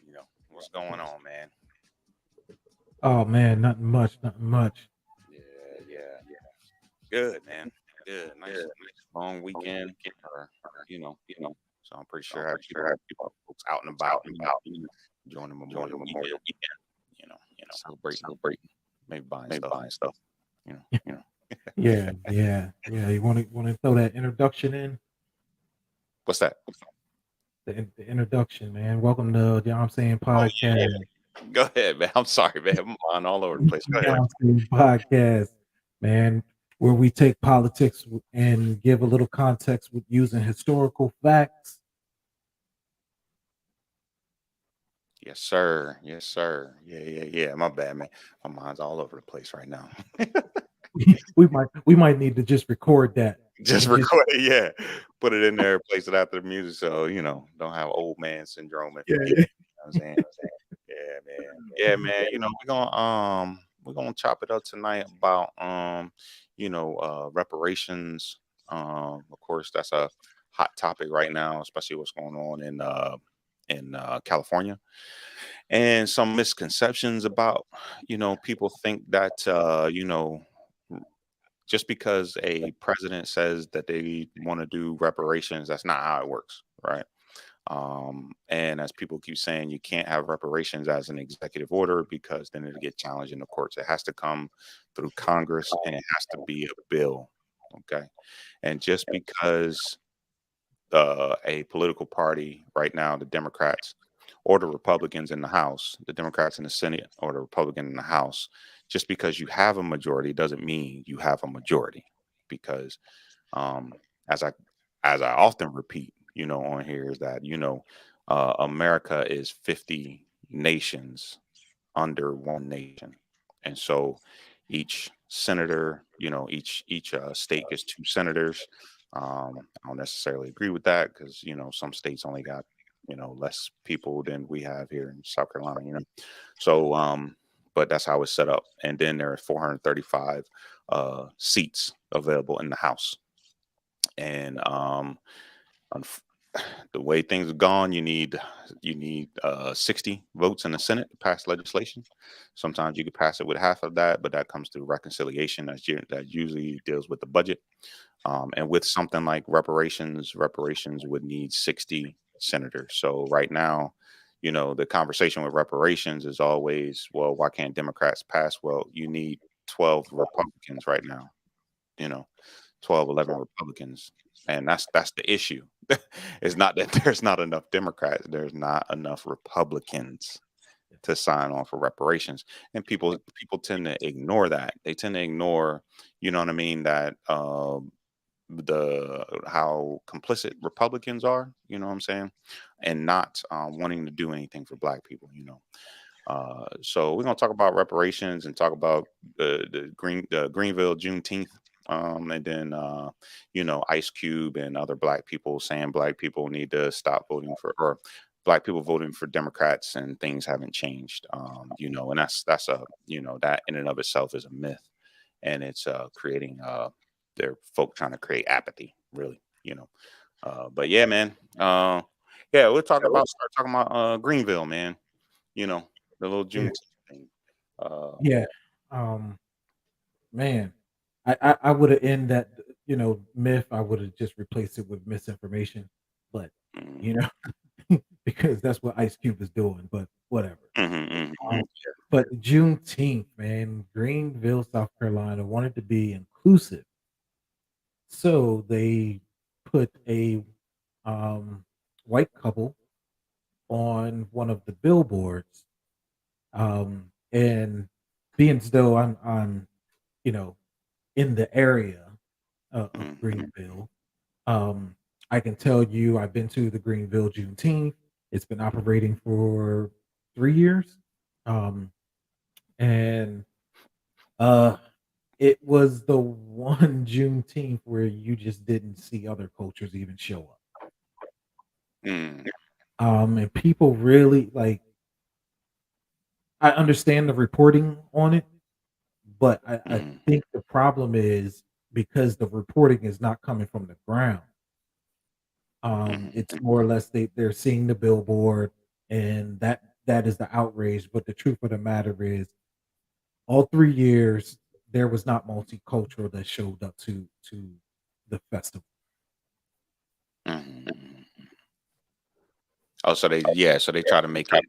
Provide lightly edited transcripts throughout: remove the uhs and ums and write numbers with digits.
You know, what's going on, man? Oh man, nothing much, nothing much. Yeah, yeah. Good, man. Good. Nice long weekend. Or, you know. So I'm pretty sure I have folks out and about, enjoying the Memorial Weekend, celebrating, maybe buying stuff, you know. Yeah. You want to throw that introduction in? What's that? The introduction, man. Welcome to the I'm saying Oh podcast. yeah. Go ahead, man. I'm sorry, man. I'm on all over the place. Go ahead. I'm saying podcast, man, where we take politics and give a little context with using historical facts. Yes, sir. Yes, sir. Yeah. My bad, man. My mind's all over the place right now. We might need to just record that Just and just record it, yeah. Put it in there, place it after the music, so don't have old man syndrome and forget. yeah. You know what I'm saying? Yeah, man. Yeah, man. We're gonna chop it up tonight about reparations. Of course, that's a hot topic right now, especially what's going on in California, and some misconceptions about people think that just because a president says that they want to do reparations, that's not how it works, right? And as people keep saying, you can't have reparations as an executive order because then it'll get challenged in the courts. It has to come through Congress and it has to be a bill. Okay. And just because a political party right now, the Democrats or the Republicans in the House, the Democrats in the Senate or the Republican in the House, just because you have a majority doesn't mean you have a majority. Because um, as I often repeat, on here is that America is 50 nations under one nation, and so each senator, each state gets two senators. I don't necessarily agree with that because some states only got less people than we have here in South Carolina. So but that's how it's set up. And then there are 435 seats available in the House, and unf- the way things have gone, you need 60 votes in the Senate to pass legislation. Sometimes you could pass it with half of that, but that comes through reconciliation. That usually deals with the budget. And with something like reparations would need 60 senators. So right now, the conversation with reparations is always, well, why can't Democrats pass? Well, you need 12 Republicans right now. You know, 12, 11 Republicans. And that's the issue. It's not that there's not enough Democrats, there's not enough Republicans to sign on for reparations. And people tend to ignore that. They tend to ignore, you know what I mean, that the how complicit Republicans are, you know what I'm saying, and not wanting to do anything for black people. So we're gonna talk about reparations and talk about the Greenville Juneteenth, and then Ice Cube and other black people saying black people need to stop voting for, or black people voting for Democrats and things haven't changed. And that's a that in and of itself is a myth, and it's creating their folk trying to create apathy, really. But yeah, man. Yeah, start talking about Greenville, man. You know, the little Yeah. Juneteenth thing. Uh, Yeah. Um, man, I would have end that myth. I would have just replaced it with misinformation, but you mhm, know because that's what Ice Cube is doing. But whatever. mhm. Um, but Juneteenth, man, Greenville, South Carolina wanted to be inclusive, so they put a um, white couple on one of the billboards, and being as though I'm you know in the area of Mhm. Greenville. Um, I can tell you I've been to the Greenville Juneteenth. It's been operating for 3 years. Um, and uh, it was the one Juneteenth where you just didn't see other cultures even show up. Mm, And people really like, I understand the reporting on it, but I mm, think the problem is because the reporting is not coming from the ground. It's Mhm. more or less they're seeing the billboard, and that is the outrage. But the truth of the matter is, all 3 years there was not multicultural that showed up to the festival. Mhm. Oh, so they try to make it,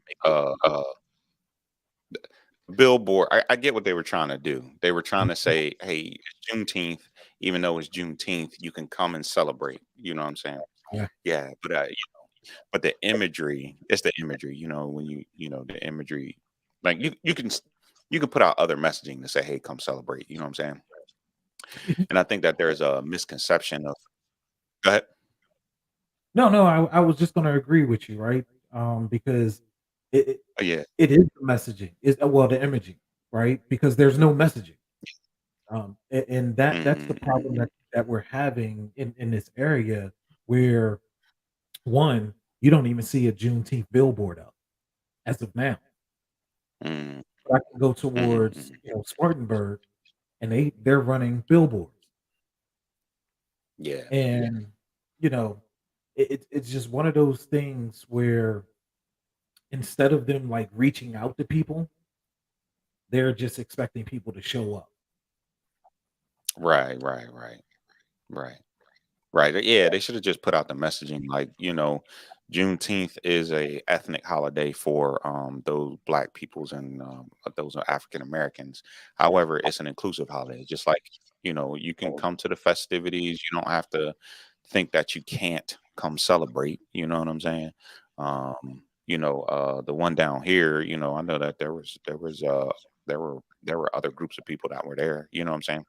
billboard. I get what they were trying to do. They were trying to Mhm. say, "Hey, it's Juneteenth, even though it's Juneteenth, you can come and celebrate." You know what I'm saying? Yeah. Yeah, but the imagery, it's the imagery, when the imagery, like, you can put out other messaging to say, "Hey, come celebrate." You know what I'm saying? And I think that there's a misconception of. Go ahead. No, no, I was just gonna agree with you, right? Because it it Oh, yeah. it is the messaging, is well, the imaging, right? Because there's no messaging. And that's the Mhm, problem mhm, that we're having in this area where, one, you don't even see a Juneteenth billboard up as of now. mhm, But I can go mhm, towards, mhm. Spartanburg, and they're running billboards. Yeah. And, you know, it's just one of those things where instead of them, like, reaching out to people, they're just expecting people to show up. Right, right, right, right. Right. Yeah, they should have just put out the messaging like, Juneteenth is a ethnic holiday for those black peoples and those are African Americans. However, it's an inclusive holiday. Just like, you can come to the festivities. You don't have to think that you can't come celebrate. You know what I'm saying? The one down here, I know that there were other groups of people that were there. You know what I'm saying?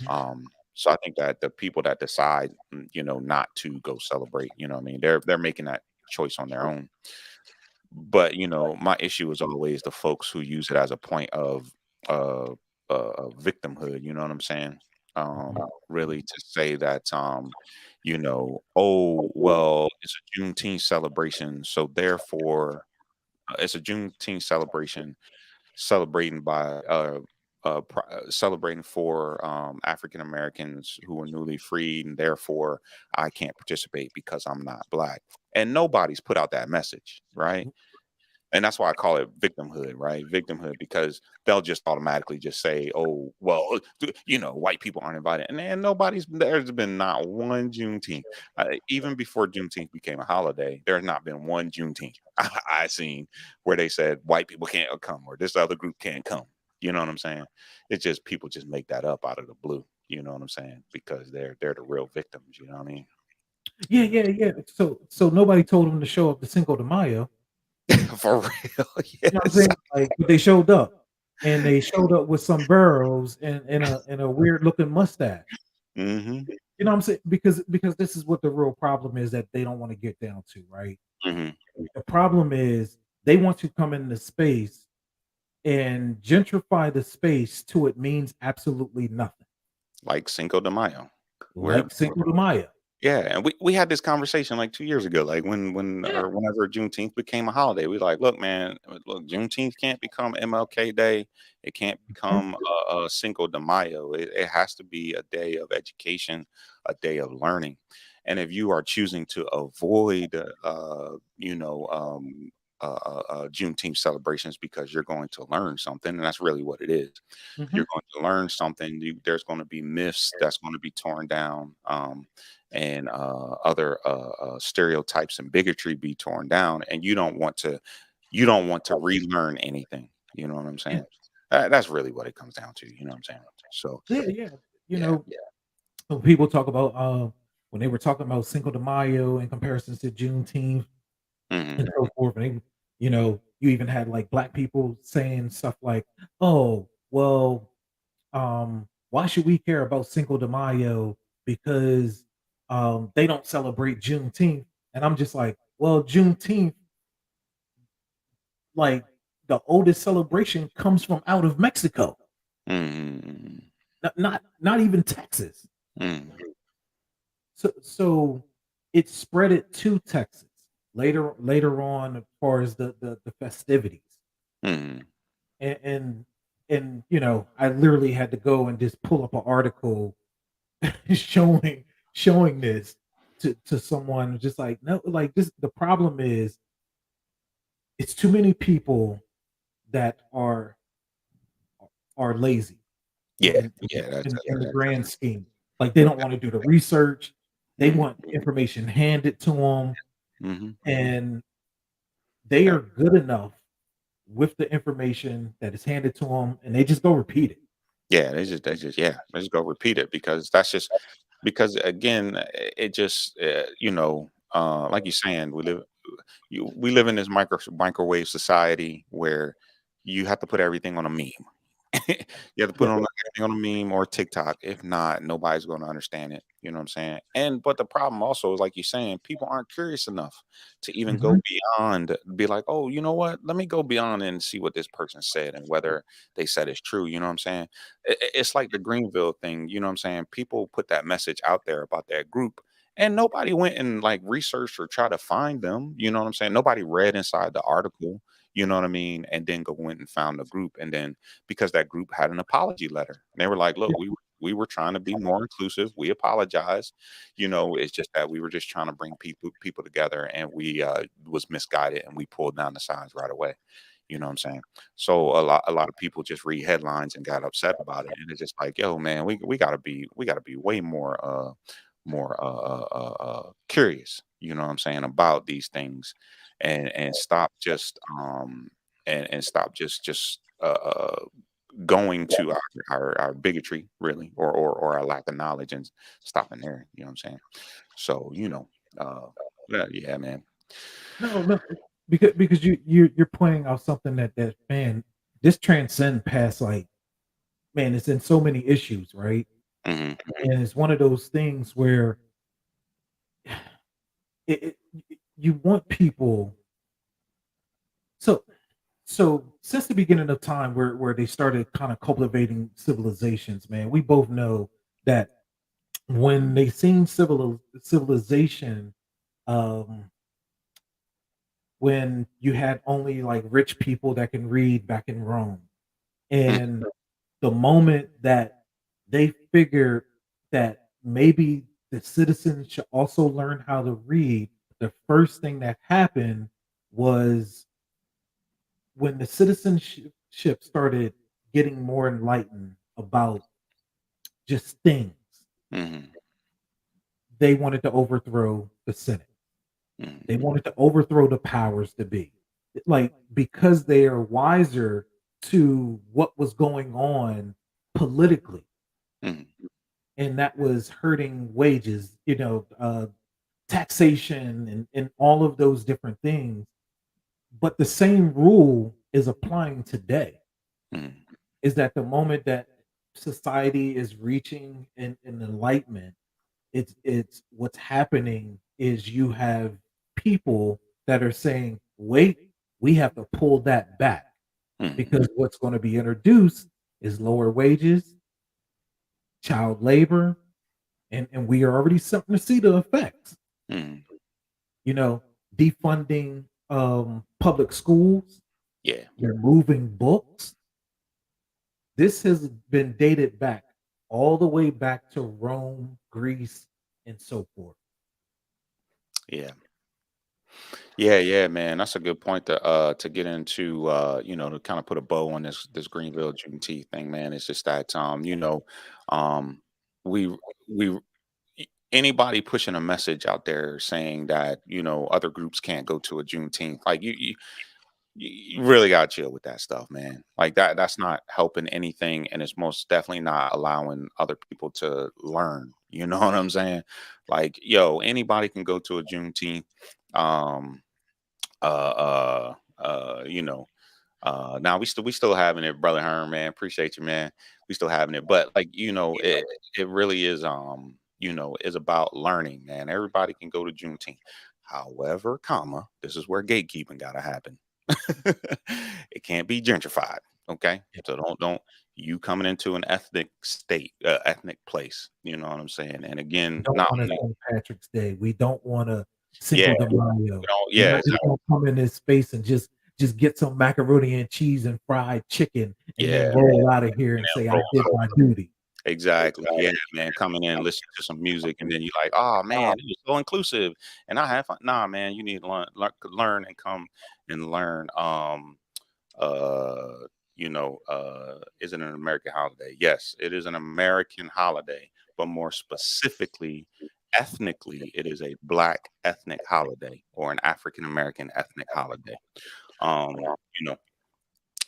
Mhm. So I think that the people that decide, not to go celebrate, what I mean, they're making that choice on their own. But my issue is always the folks who use it as a point of uh, victimhood. You know what I'm saying? Mhm. Really to say that, oh well, it's a Juneteenth celebration, so therefore it's a Juneteenth celebration celebrating celebrating for African Americans who were newly freed, and therefore I can't participate because I'm not black. And nobody's put out that message, right? And that's why I call it victimhood, right? Victimhood, because they'll just automatically just say, "Oh, well, white people aren't invited," and then there's been not one Juneteenth, even before Juneteenth became a holiday. There's not been one Juneteenth I seen where they said white people can't come or this other group can't come. You know what I'm saying? It's just people just make that up out of the blue. You know what I'm saying? Because they're the real victims. You know what I mean? Yeah, yeah, yeah. So nobody told them to show up to Cinco de Mayo. For real, You know what I'm yes. saying? Like, but they showed up, and they showed up with sombreros and a weird looking mustache. Hmm. You know what I'm saying? Because this is what the real problem is that they don't want to get down to, right? Hmm. The problem is they want to come into space and gentrify the space to it means absolutely nothing. Like Cinco de Mayo, where Like Cinco de Mayo. yeah, and we had this conversation like 2 years ago, like when Yeah. or whenever Juneteenth became a holiday. We like, look, man, look, Juneteenth can't become MLK Day. It can't Mhm. become a Cinco de Mayo. It has to be a day of education, a day of learning. And if you are choosing to avoid, Juneteenth celebrations because you're going to learn something, and that's really what it is. Mhm. You're going to learn something. There's going to be myths that's going to be torn down. And other stereotypes and bigotry be torn down, and you don't want to relearn anything. You know what I'm Yeah. saying? That's really what it comes down to. You know what I'm saying? So Yeah, yeah. You yeah. know, when people talk about when they were talking about Cinco de Mayo in comparisons to Juneteenth Hmm. and so forth, and you even had like black people saying stuff like, "Oh, well, why should we care about Cinco de Mayo because they don't celebrate Juneteenth?" And I'm just like, well, Juneteenth, like, the oldest celebration comes from out of Mexico, Hmm. not even Texas. Hmm. So it spread it to Texas later on as far as the festivities. Hmm. And I literally had to go and just pull up an article showing showing this to someone just like, no, like this, the problem is it's too many people that are lazy Yeah, yeah, in the grand scheme. Like they don't want to do the research. They mhm, want information handed to them, mhm. and they are good enough with the information that is handed to them, and they just go repeat it. Yeah, they just go repeat it because that's just because again, it just like you're saying, we live in this microwave society where you have to put everything on a meme. You have to put Yeah, on everything on a meme or TikTok. If not, nobody's going to understand it. You know what I'm saying? And but the problem also is like you're saying, people aren't curious enough to even go mhm, beyond, be like, oh, you know what? Let me go beyond and see what this person said and whether they said it's true. You know what I'm saying? It's like the Greenville thing. You know what I'm saying? People put that message out there about that group. And nobody went and like researched or tried to find them. You know what I'm saying? Nobody read inside the article. You know what I mean? And then go went and found the group. And then because that group had an apology letter. And they were like, "Look, yeah, we were trying to be more inclusive. We apologize. You know, it's just that we were just trying to bring people together, and we was misguided, and we pulled down the signs right away." You know what I'm saying? So a lot of people just read headlines and got upset about it, and it's just like, "Yo, man, we gotta be way more curious." You know what I'm saying about these things, and stop just and stop just going to our bigotry really or our lack of knowledge and stopping there, you know what I'm saying? So, uh yeah, man. no, no, because you're pointing out something that man, this transcend past like man, it's in so many issues, right? Hmm. And it's one of those things where you want people. So since the beginning of time, where they started kind of cultivating civilizations, man, we both know that when they seen civilization, um, when you had only like rich people that can read back in Rome, and the moment that they figured that maybe the citizens should also learn how to read, the first thing that happened was when the citizenship started getting more enlightened about just things, Hmm. they wanted to overthrow the Senate. They Hmm. wanted to overthrow the powers to be. Like, because they are wiser to what was going on politically, Hmm. and that was hurting wages, taxation and all of those different things. But the same rule is applying today. Hmm. Is that the moment that society is reaching an enlightenment, it's what's happening is you have people that are saying, wait, we have to pull that back Hmm. because what's going to be introduced is lower wages, child labor, and we are already starting to see the effects. Hmm. You know, defunding public schools, Yeah. removing books. This has been dated back all the way back to Rome, Greece, and so forth. Yeah. Yeah, man. That's a good point to get into to kind of put a bow on this Greenville Juneteenth thing, man. It's just that um we we anybody pushing a message out there saying that other groups can't go to a Juneteenth, like you really got to chill with that stuff, man. Like that's not helping anything, and it's most definitely not allowing other people to learn. You know what I'm saying? Like, yo, anybody can go to a Juneteenth. Um, you know, now we still having it, brother Herm, man. Appreciate you, man. We still having it, but like it really is is about learning, man. Everybody can go to Juneteenth. However, this is where gatekeeping gotta happen. It can't be gentrified. Okay, so don't you coming into an ethnic state, ethnic place. You know what I'm saying? And We again, don't not want a only St. Patrick's Day. We don't want a yeah, Cinco de Mayo. We're yeah, not just gonna come in this space and just get some macaroni and cheese and fried chicken and yeah. then roll out of here and say, "I did my duty." Exactly. Yeah, man. Coming in, listening to some music, and then you're like, "Oh man, it was so inclusive," and I have fun. Nah, man, you need to learn and come and learn. Uh, is it an American holiday? Yes, it is an American holiday, but more specifically, ethnically, it is a Black ethnic holiday or an African American ethnic holiday. You know,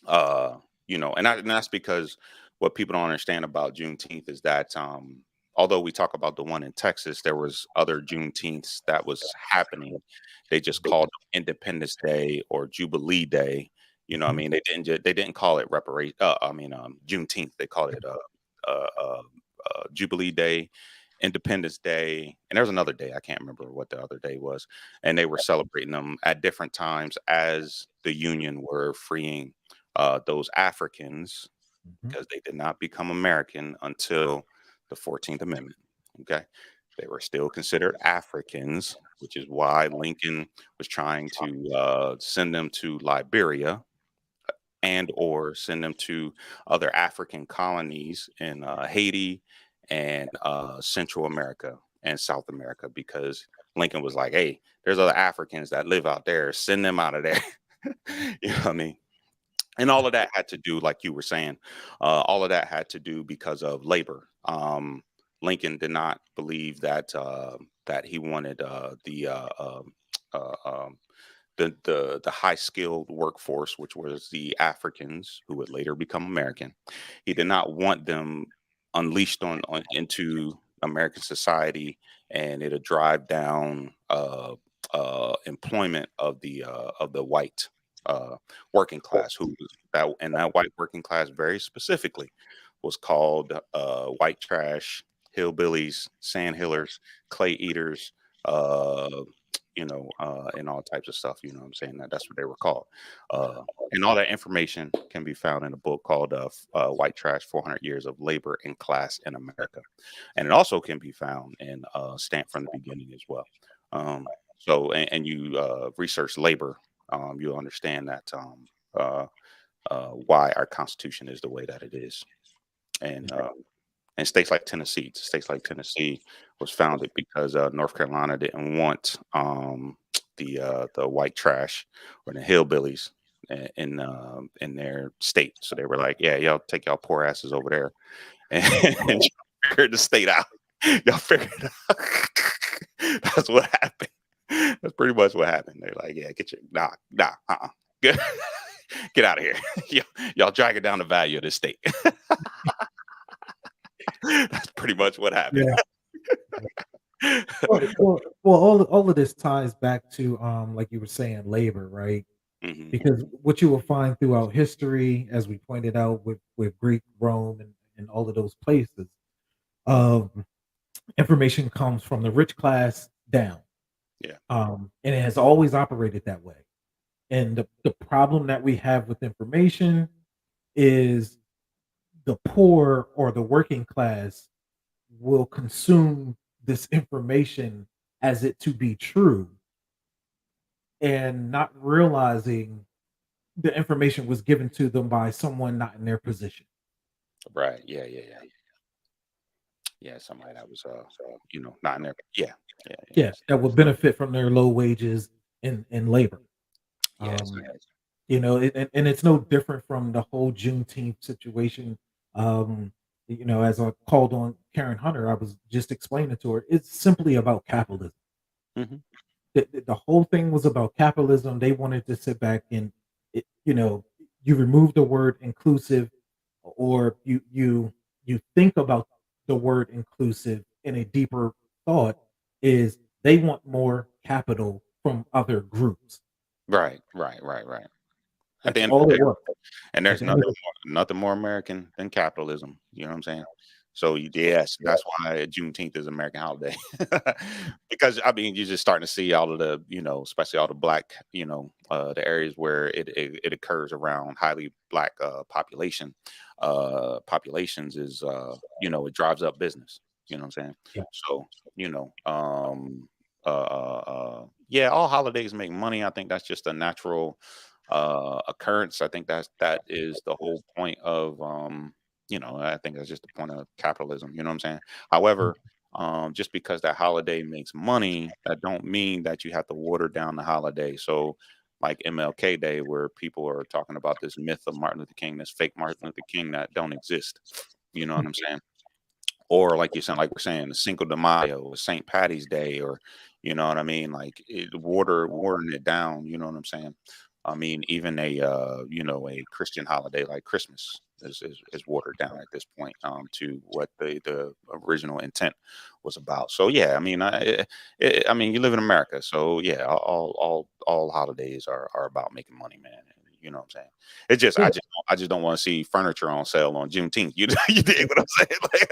uh, and that's because what people don't understand about Juneteenth is that although we talk about the one in Texas, there was other Juneteenths that was happening. They just called it Independence Day or Jubilee Day. I Mhm. mean, they didn't call it Juneteenth. They called it uh, uh, Jubilee Day, Independence Day, and there's another day I can't remember what the other day was. And they were celebrating them at different times as the Union were freeing those Africans Mhm. because they did not become American until the 14th Amendment. Okay. They were still considered Africans, which is why Lincoln was trying to send them to Liberia and or send them to other African colonies in Haiti and Central America and South America because Lincoln was like, hey, there's other Africans that live out there. Send them out of there. You know what I mean? And all of that had to do, like you were saying, all of that had to do because of labor. Lincoln did not believe that he wanted uh, um, the high skilled workforce, which was the Africans who would later become American. He did not want them unleashed on into American society, and it'll drive down employment of the white working class, that white working class very specifically was called white trash, hillbillies, sandhillers, clay eaters, uh, and all types of stuff. You know what I'm saying? That's what they were called. Uh, and all that information can be found in a book called White Trash 400 Years of Labor and Class in America. And it also can be found in Stamped from the Beginning as well. And you research labor, you'll understand that uh, why our Constitution is the way that it is. And states like Tennessee was founded because North Carolina didn't want the white trash or the hillbillies in their state. So they were like, "Yeah, y'all take y'all poor asses over there and y'all figure the state out. Y'all figure it out." That's what happened. That's pretty much what happened. They're like, "Yeah, get your get, get out of here. Y'all dragging down the value of this state." That's pretty much what happened. Yeah. Well, all of this ties back to, like you were saying, labor, right? Mhm. Because what you will find throughout history, as we pointed out with Greek, Rome, and all of those places, um, information comes from the rich class down, Yeah. and it has always operated that way. And the problem that we have with information is the poor or the working class will consume this information as it to be true and not realizing the information was given to them by someone not in their position. Right. Yeah, yeah, yeah. Yeah, somebody that was not in there. Yeah. Yeah, Yeah, yes. that would benefit from their low wages in labor. Yes. Um, and it's no different from the whole Juneteenth situation. Um, as I called on Karen Hunter, I was just explaining to her, it's simply about capitalism. Mhm. The whole thing was about capitalism. They wanted to sit back and, it, you know, you remove the word inclusive, or you think about the word inclusive in a deeper thought is they want more capital from other groups. Right, right, right, right. At the That's end of all the it day, was. and At there's the end of the nothing more American than capitalism. You know what I'm saying? So yes, that's why Juneteenth is an American holiday. Because I mean, you're just starting to see all of the, especially all the black, the areas where it occurs around highly black populations is it drives up business. You know what I'm saying? yeah, So, yeah, all holidays make money. I think that's just a natural occurrence. I think that is the whole point of I think that's just the point of capitalism. You know what I'm saying? However, just because that holiday makes money, that don't mean that you have to water down the holiday. So, like MLK Day, where people are talking about this myth of Martin Luther King, this fake Martin Luther King that don't exist. You know what I'm saying? Or like you said, like we're saying, the Cinco de Mayo or St. Patty's Day, or you know what I mean, like watering it down. You know what I'm saying? I mean, even a Christian holiday like Christmas is watered down at this point to what the original intent was about. So yeah, I mean, I mean, you live in America, so yeah, all holidays are about making money, man. You know what I'm saying? It's just Yeah. I just don't want to see furniture on sale on Juneteenth. You dig what I'm saying? Like,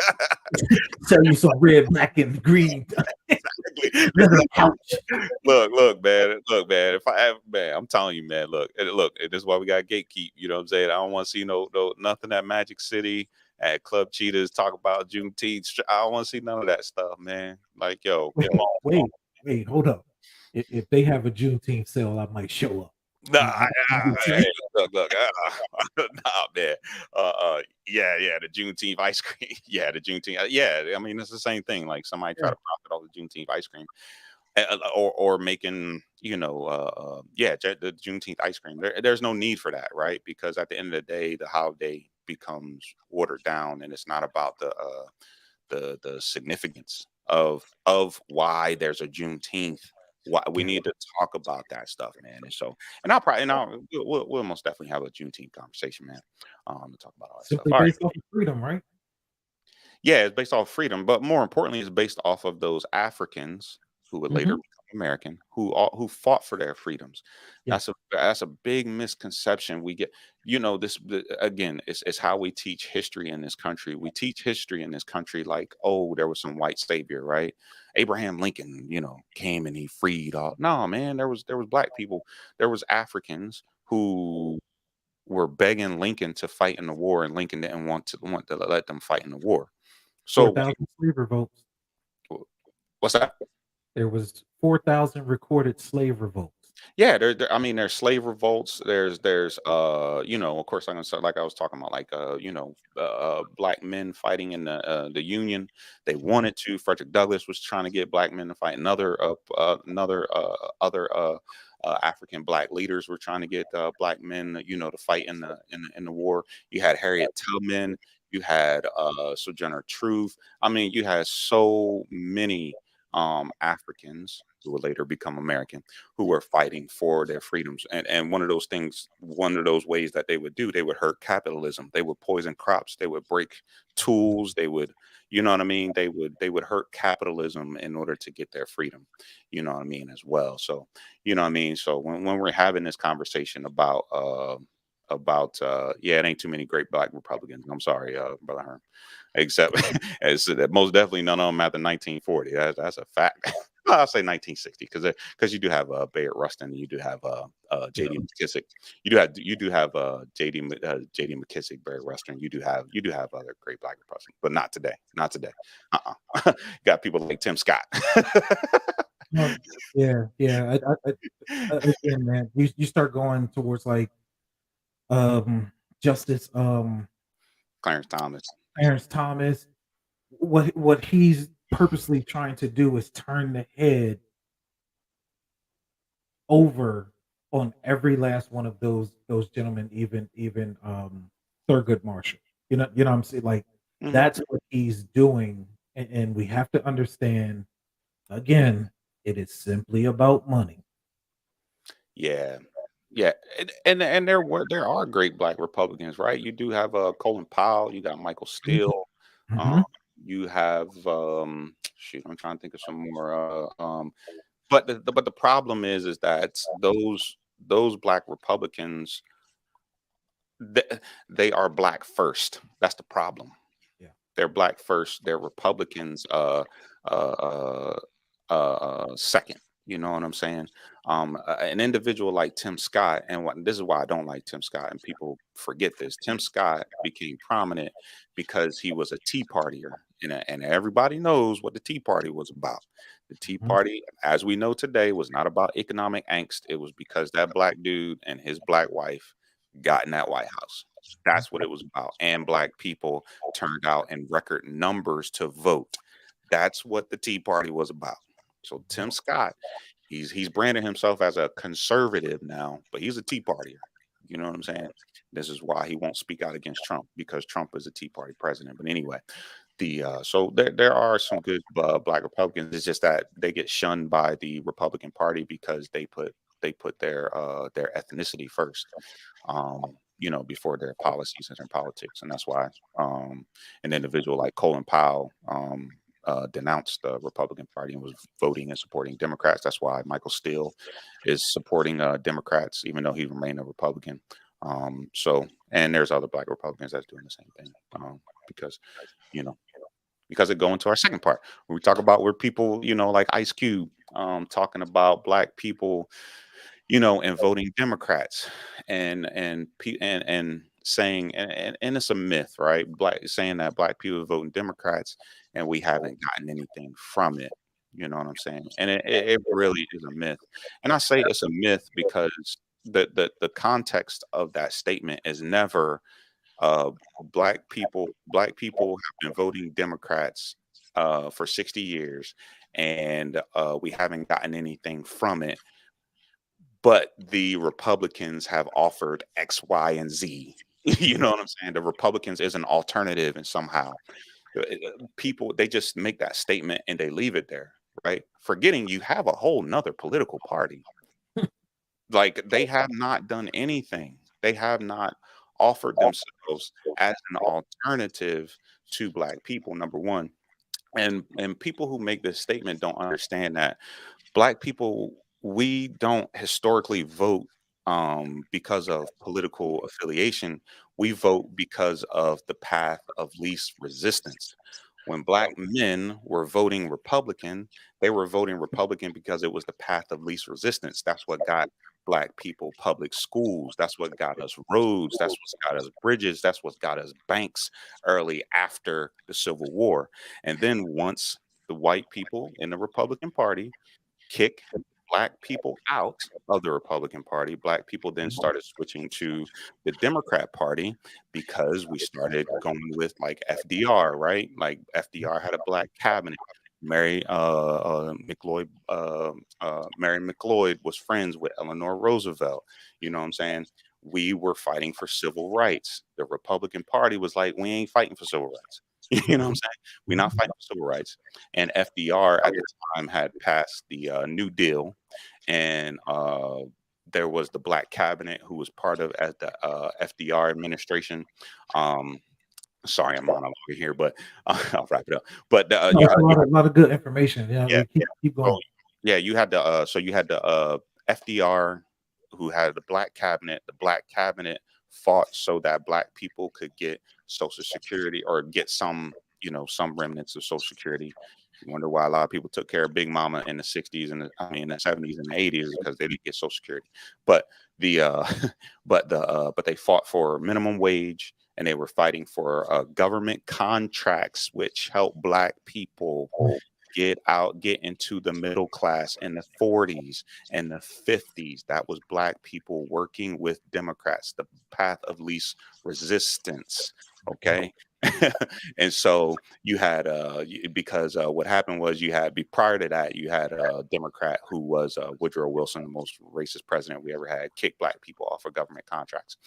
Sell you some red, black, and green leather couch. look, man. If I have, man, I'm telling you, man. Look. This is why we got gatekeep. You know what I'm saying? I don't want to see no nothing at Magic City at Club Cheetahs talk about Juneteenth. I don't want to see none of that stuff, man. Like, yo, Wait, come on, come on. wait, hold up. If they have a Juneteenth sale, I might show up. Nah, I'm just saying. hey, look, nah, man. Yeah, the Juneteenth ice cream. Yeah, the Juneteenth. Yeah, I mean, it's the same thing. Like somebody try Yeah. to profit off the Juneteenth ice cream. Or making the Juneteenth ice cream. There's no need for that, right? Because at the end of the day, the holiday becomes watered down, and it's not about the significance of why there's a Juneteenth. Why we Yeah. need to talk about that stuff, man. And I'll probably and we'll most definitely have a Juneteenth conversation, man. To talk about all that stuff. Simply All right. based off of freedom, right? Yeah, it's based off freedom, but more importantly, it's based off of those Africans who would later Hmm. become American, who fought for their freedoms. Yeah. That's a big misconception we get. Again, it's how we teach history in this country. We teach history in this country like, oh, there was some white savior, right? Abraham Lincoln, came and he freed all. No, man, there was black people, there was Africans who were begging Lincoln to fight in the war, and Lincoln didn't want to let them fight in the war. So 4,000 slave revolts. what's that? There was 4,000 recorded slave revolts. Yeah, I mean, there's slave revolts. There's of course, I'm gonna start like I was talking about, like black men fighting in the Union. They Mhm. wanted to. Frederick Douglass was trying to get black men to fight. Another other African black leaders were trying to get black men, to fight in the war. You had Harriet Tubman. You had Sojourner Truth. I mean, you had so many Africans who would later become American, who were fighting for their freedoms. And one of those ways that they would do, they would hurt capitalism. They would poison crops. They would break tools. They would, you know what I mean? They would hurt capitalism in order to get their freedom. You know what I mean, as well. So, you know what I mean. So when we're having this conversation about yeah, it ain't too many great black Republicans. I'm sorry, brother Herm, except as most definitely none of them after 1940. That's a fact. Well, I'll say 1960 because you do have Bayard Rustin, you do have Yeah. J.D. McKissick, you do have J.D. McKissick, Bayard Rustin, you do have other great black Republicans, but not today, not today. Got people like Tim Scott. No, yeah, yeah. Again, man, you start going towards like um Justice Clarence Thomas. Clarence Thomas. What he's purposely trying to do is turn the head over on every last one of those gentlemen, even Thurgood Marshall. You know what I'm saying? Like Mhm. that's what he's doing, and we have to understand again, it is simply about money. Yeah, yeah, and there are great black Republicans, right? You do have Colin Powell, you got Michael Steele, um, Hmm. you have shoot, I'm trying to think of some more. But the problem is that those black Republicans, they are black first. That's the problem. Yeah. They're black first. They're Republicans uh, second. You know what I'm saying? An individual like Tim Scott, and this is why I don't like Tim Scott, and people forget this. Tim Scott became prominent because he was a Tea Partier, and everybody knows what the Tea Party was about. The Tea Mhm. Party, as we know today, was not about economic angst. It was because that black dude and his black wife got in that White House. That's what it was about. And black people turned out in record numbers to vote. That's what the Tea Party was about. So Tim Scott, he's branded himself as a conservative now, but he's a Tea Partier. You know what I'm saying? This is why he won't speak out against Trump, because Trump is a Tea Party president. But anyway, so there are some good black Republicans. It's just that they get shunned by the Republican Party because they put their ethnicity first, before their policies and their politics, and that's why an individual like Colin Powell denounced the Republican Party and was voting and supporting Democrats. That's why Michael Steele is supporting Democrats, even though he remained a Republican. And there's other black Republicans that's doing the same thing, because you know because it go into our second part where we talk about where people, like Ice Cube, talking about black people, and voting Democrats, and saying, and it's a myth, right? Saying that black people are voting Democrats and we haven't gotten anything from it. You know what I'm saying? And it really is a myth. And I say it's a myth because the context of that statement is never uh, black people have been voting Democrats for 60 years, and we haven't gotten anything from it. But the Republicans have offered X, Y, and Z. You know what I'm saying? The Republicans is an alternative, and somehow people, they just make that statement and they leave it there, right? Forgetting you have a whole nother political party. Like, they have not done anything. They have not offered themselves as an alternative to black people, number one. And people who make this statement don't understand that black people, we don't historically vote because of political affiliation. We vote because of the path of least resistance. When black men were voting Republican, they were voting Republican because it was the path of least resistance. That's what got black people public schools. That's what got us roads. That's what got us bridges. That's what got us banks early after the Civil War. And then once the white people in the Republican Party kick black people out of the Republican Party, black people then started switching to the Democrat Party because we started going with like FDR, right? Like FDR had a black cabinet. Mary McLeod was friends with Eleanor Roosevelt. You know what I'm saying? We were fighting for civil rights. The Republican Party was like, we ain't fighting for civil rights. You know what I'm saying? We're not fighting for civil rights. And FDR at the time had passed the New Deal, and there was the black cabinet who was part of at the FDR administration. Um, Sorry, I'm monologuing here, but I'll wrap it up. But No, it's a lot of good information. Yeah, yeah, we keep so going. yeah, you had the FDR who had the black cabinet. The black cabinet fought so that black people could get Social Security, or get some remnants of Social Security. You wonder why a lot of people took care of Big Mama in the 60s and the 70s and the 80s, because they didn't get Social Security. But the but they fought for minimum wage, and they were fighting for government contracts, which helped black people get into the middle class in the 40s and the 50s. That was black people working with Democrats, the path of least resistance. Okay. And so you had because what happened was, prior to that, you had a Democrat who was Woodrow Wilson, the most racist president we ever had, kick black people off of government contracts.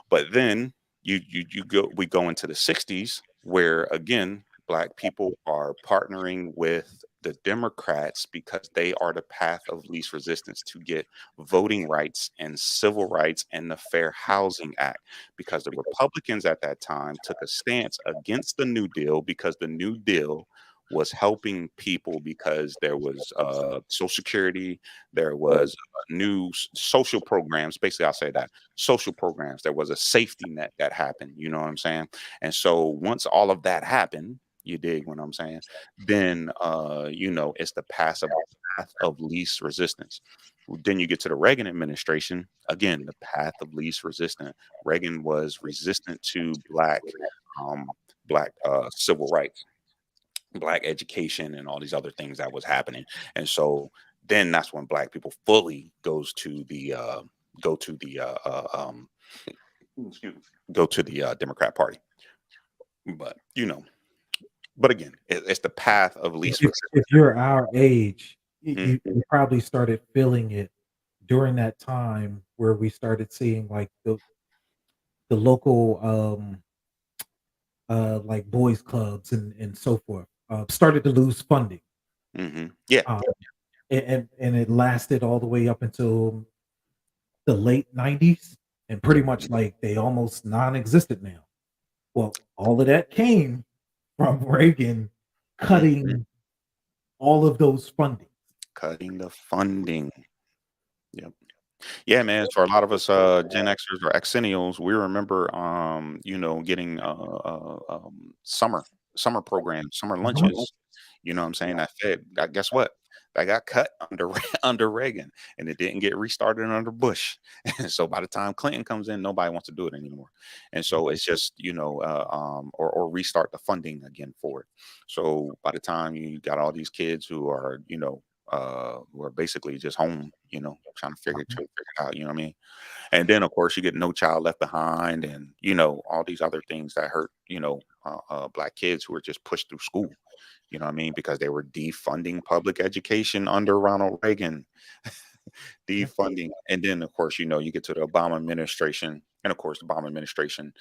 But then we go into the 60s, where again black people are partnering with the Democrats because they are the path of least resistance to get voting rights and civil rights and the Fair Housing Act. Because the Republicans at that time took a stance against the New Deal, because the New Deal was helping people, because there was Social Security, there was new social programs. Basically, I'll say that social programs. There was a safety net that happened. You know what I'm saying? And so once all of that happened, you dig what I'm saying? Then it's the path of least resistance. Then you get to the Reagan administration. Again, the path of least resistance. Reagan was resistant to um, black civil rights, black education, and all these other things that was happening. And so then that's when black people fully go to the excuse me, go to the Democrat Party. But but again, it's the path of least If resistance. you're our age, Mhm, you probably started feeling it during that time where we started seeing, like, the local, like, boys clubs and so forth, started to lose funding, yeah, um, and it lasted all the way up until the late '90s, and yeah, pretty much, like, they almost non-existent now. Well, all of that came from Reagan mhm, cutting all of those funding. cutting the funding. Yep. Yeah, man. For a lot of us, Gen Xers or Xennials, we remember, getting summer programs, summer Mhm. lunches. You know what I'm saying? That fed. Guess what? That got cut under under Reagan, and it didn't get restarted under Bush. And so by the time Clinton comes in, nobody wants to do it anymore. And so it's just or restart the funding again for it. So by the time you got all these kids who are who are basically just home, trying to figure it out, you know what I mean? And then of course you get No Child Left Behind and all these other things that hurt, black kids who were just pushed through school, you know what I mean? Because they were defunding public education under Ronald Reagan, Yeah. defunding. And then of course, you get to the Obama administration. And of course, the Obama administration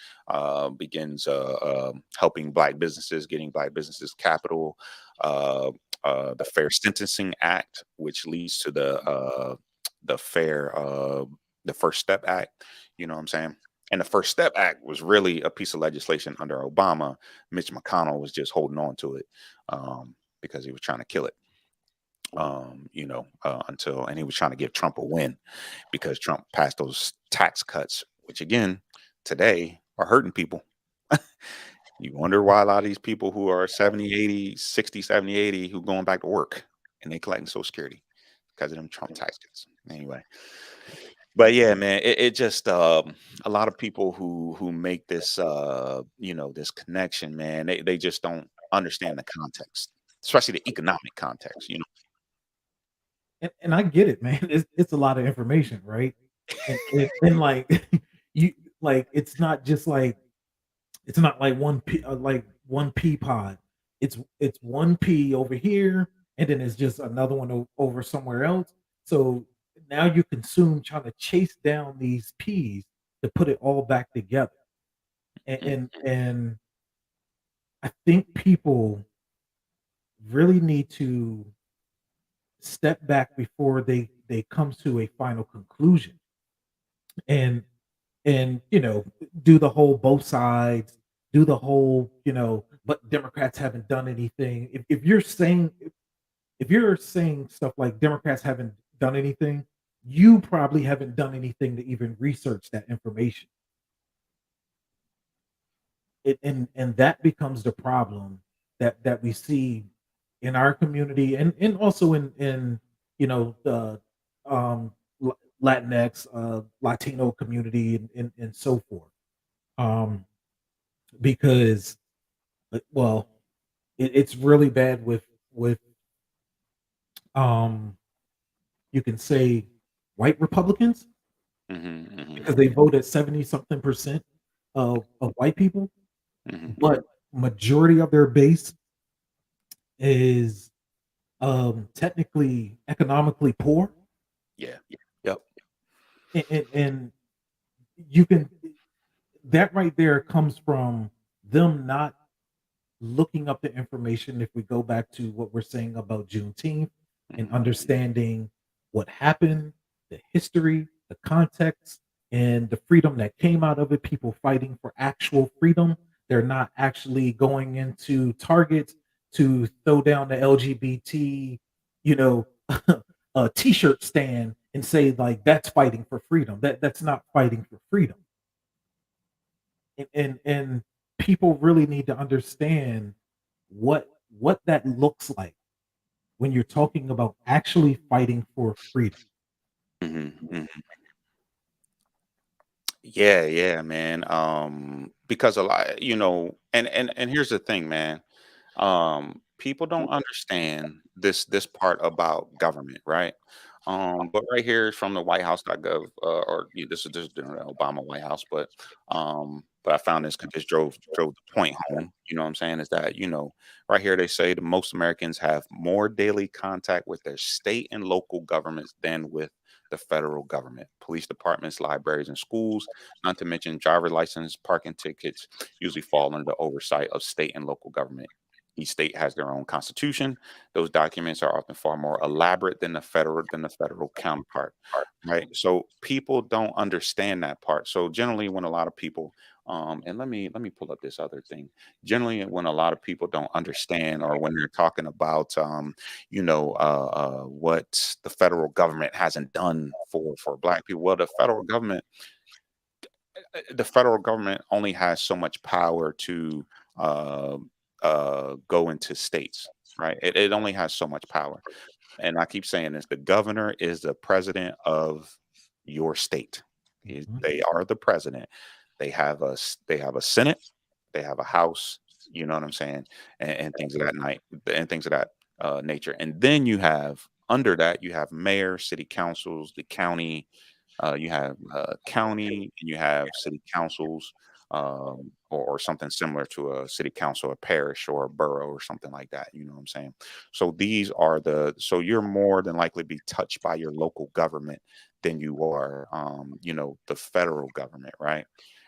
begins helping black businesses, getting black businesses capital, uh, the Fair Sentencing Act, which leads to the fair the First Step Act. You know what I'm saying? And the First Step Act was really a piece of legislation under Obama. Mitch McConnell was just holding on to it because he was trying to kill it. Until and he was trying to give Trump a win because Trump passed those tax cuts, which again today are hurting people. You wonder why a lot of these people who are 70, 80, 60, 70, 80, who going back to work and they collecting Social Security because of them Trump tax cuts. Anyway, but yeah, man, it just a lot of people who make this this connection, man, they just don't understand the context, especially the economic context. And I get it, man. It's a lot of information, right? And like you like it's not like one pea pod. It's one pea over here, and then it's just another one over somewhere else. So now you consume trying to chase down these peas to put it all back together. And I think people really need to step back before they come to a final conclusion and and do the whole both sides, do the whole but Democrats haven't done anything. If you're saying stuff like Democrats haven't done anything, you probably haven't done anything to even research that information. And that becomes the problem that we see in our community and also in the um Latinx, Latino community and so forth. Um, because well, it's really bad with um you can say white Republicans Hmm, hmm, because they voted 70 something percent of white people, hmm. but majority of their base is technically economically poor. Yeah. Yep. And you can that right there comes from them not looking up the information. If we go back to what we're saying about Juneteenth and Hmm, understanding what happened, the history, the context, and the freedom that came out of it, people fighting for actual freedom. They're not actually going into Targets to throw down the LGBT, you know, a t-shirt stand and say like that's fighting for freedom. That's not fighting for freedom. And people really need to understand what that looks like when you're talking about actually fighting for freedom. hmm, hmm. Yeah, yeah, man. Because a lot, and here's the thing, man. People don't understand this part about government, right? But right here is from the whitehouse.gov, this is during the Obama White House, but I found this because this drove the point home. You know what I'm saying? Is that right here they say the most Americans have more daily contact with their state and local governments than with the federal government. Police departments, libraries, and schools, not to mention driver license, parking tickets, usually fall under the oversight of state and local government. Each state has their own constitution. Those documents are often far more elaborate than the federal counterpart, right? So people don't understand that part. So generally, when a lot of people, and let me pull up this other thing. Generally, when a lot of people don't understand, or when they're talking about, what the federal government hasn't done for Black people, well, the federal government only has so much power to uh, go into states, right? It only has so much power. And I keep saying this: the governor is the president of your state. Mhm. They are the president. They have a senate, they have a house. You know what I'm saying, and things of that night, and things of that nature. And then you have under that you have mayor, city councils, the county. You have county, and you have city councils, or something similar to a city council, a parish, or a borough, or something like that. You know what I'm saying? So so you're more than likely be touched by your local government than you are, the federal government, right?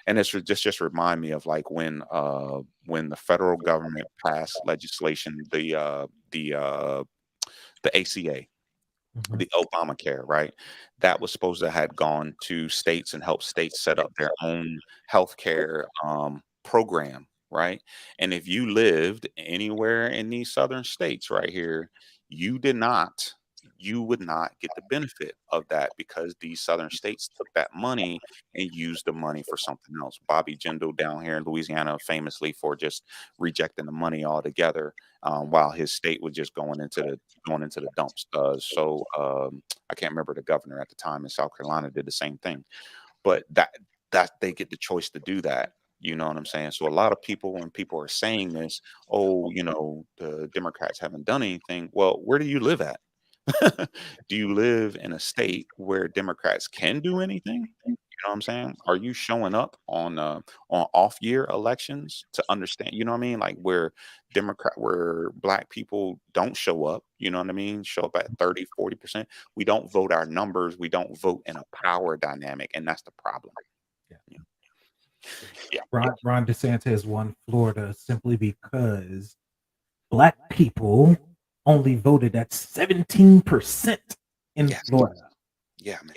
And it's just remind me of like when the federal government passed legislation, the ACA, Mhm. the Obamacare, right? That was supposed to had gone to states and help states set up their own healthcare program, right? And if you lived anywhere in these southern states right here, you did not, you would not get the benefit of that because these southern states took that money and used the money for something else. Bobby Jindal down here in Louisiana, famously for just rejecting the money altogether, while his state was just going into the dumps. I can't remember the governor at the time in South Carolina did the same thing, but that they get the choice to do that. You know what I'm saying? So a lot of people, when people are saying this, oh, the Democrats haven't done anything. Well, where do you live at? Do you live in a state where Democrats can do anything? You know what I'm saying? Are you showing up on off year elections to understand? You know what I mean? Like where Black people don't show up. You know what I mean? Show up at 30, 40%. We don't vote our numbers. We don't vote in a power dynamic, and that's the problem. Yeah. Yeah. Yeah. Ron DeSantis won Florida simply because Black people only voted at 17% in Yes. Florida. Yeah, man.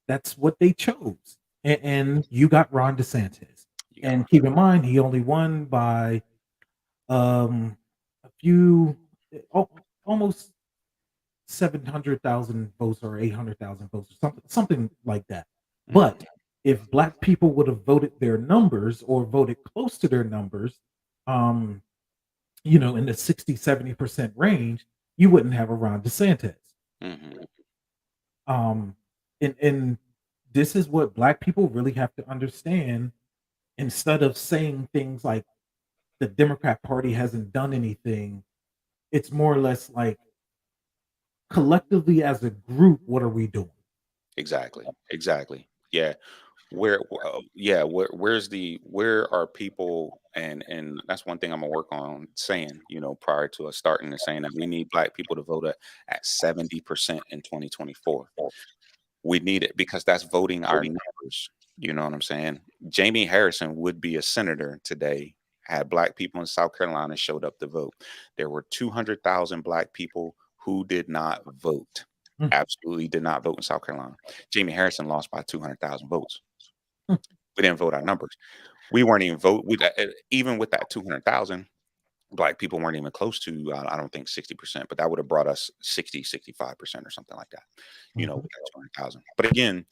That's what they chose. And you got Ron DeSantis. You got And keep in mind, he only won by a few, almost 700,000 votes or 800,000 votes, or something like that. Mhm. But if Black people would have voted their numbers or voted close to their numbers, um, in the 60-70% range, you wouldn't have a Ron DeSantis. Mhm. Um, and this is what Black people really have to understand. Instead of saying things like the Democrat Party hasn't done anything, it's more or less like collectively as a group, what are we doing? Exactly. Exactly. Yeah. Where are people, and that's one thing I'm gonna work on saying, prior to us starting and saying that we need Black people to vote at 70% in 2024. We need it because that's voting our numbers. You know what I'm saying? Jamie Harrison would be a senator today had Black people in South Carolina showed up to vote. There were 200,000 Black people who did not vote. Mm, Absolutely did not vote in South Carolina. Jamie Harrison lost by 200,000 votes. mm, We didn't vote our numbers. We weren't even vote. Even with that 200,000, Black people weren't even close to, I don't think 60%, but that would have brought us 60, 65% or something like that, with mhm. that 200,000. But again,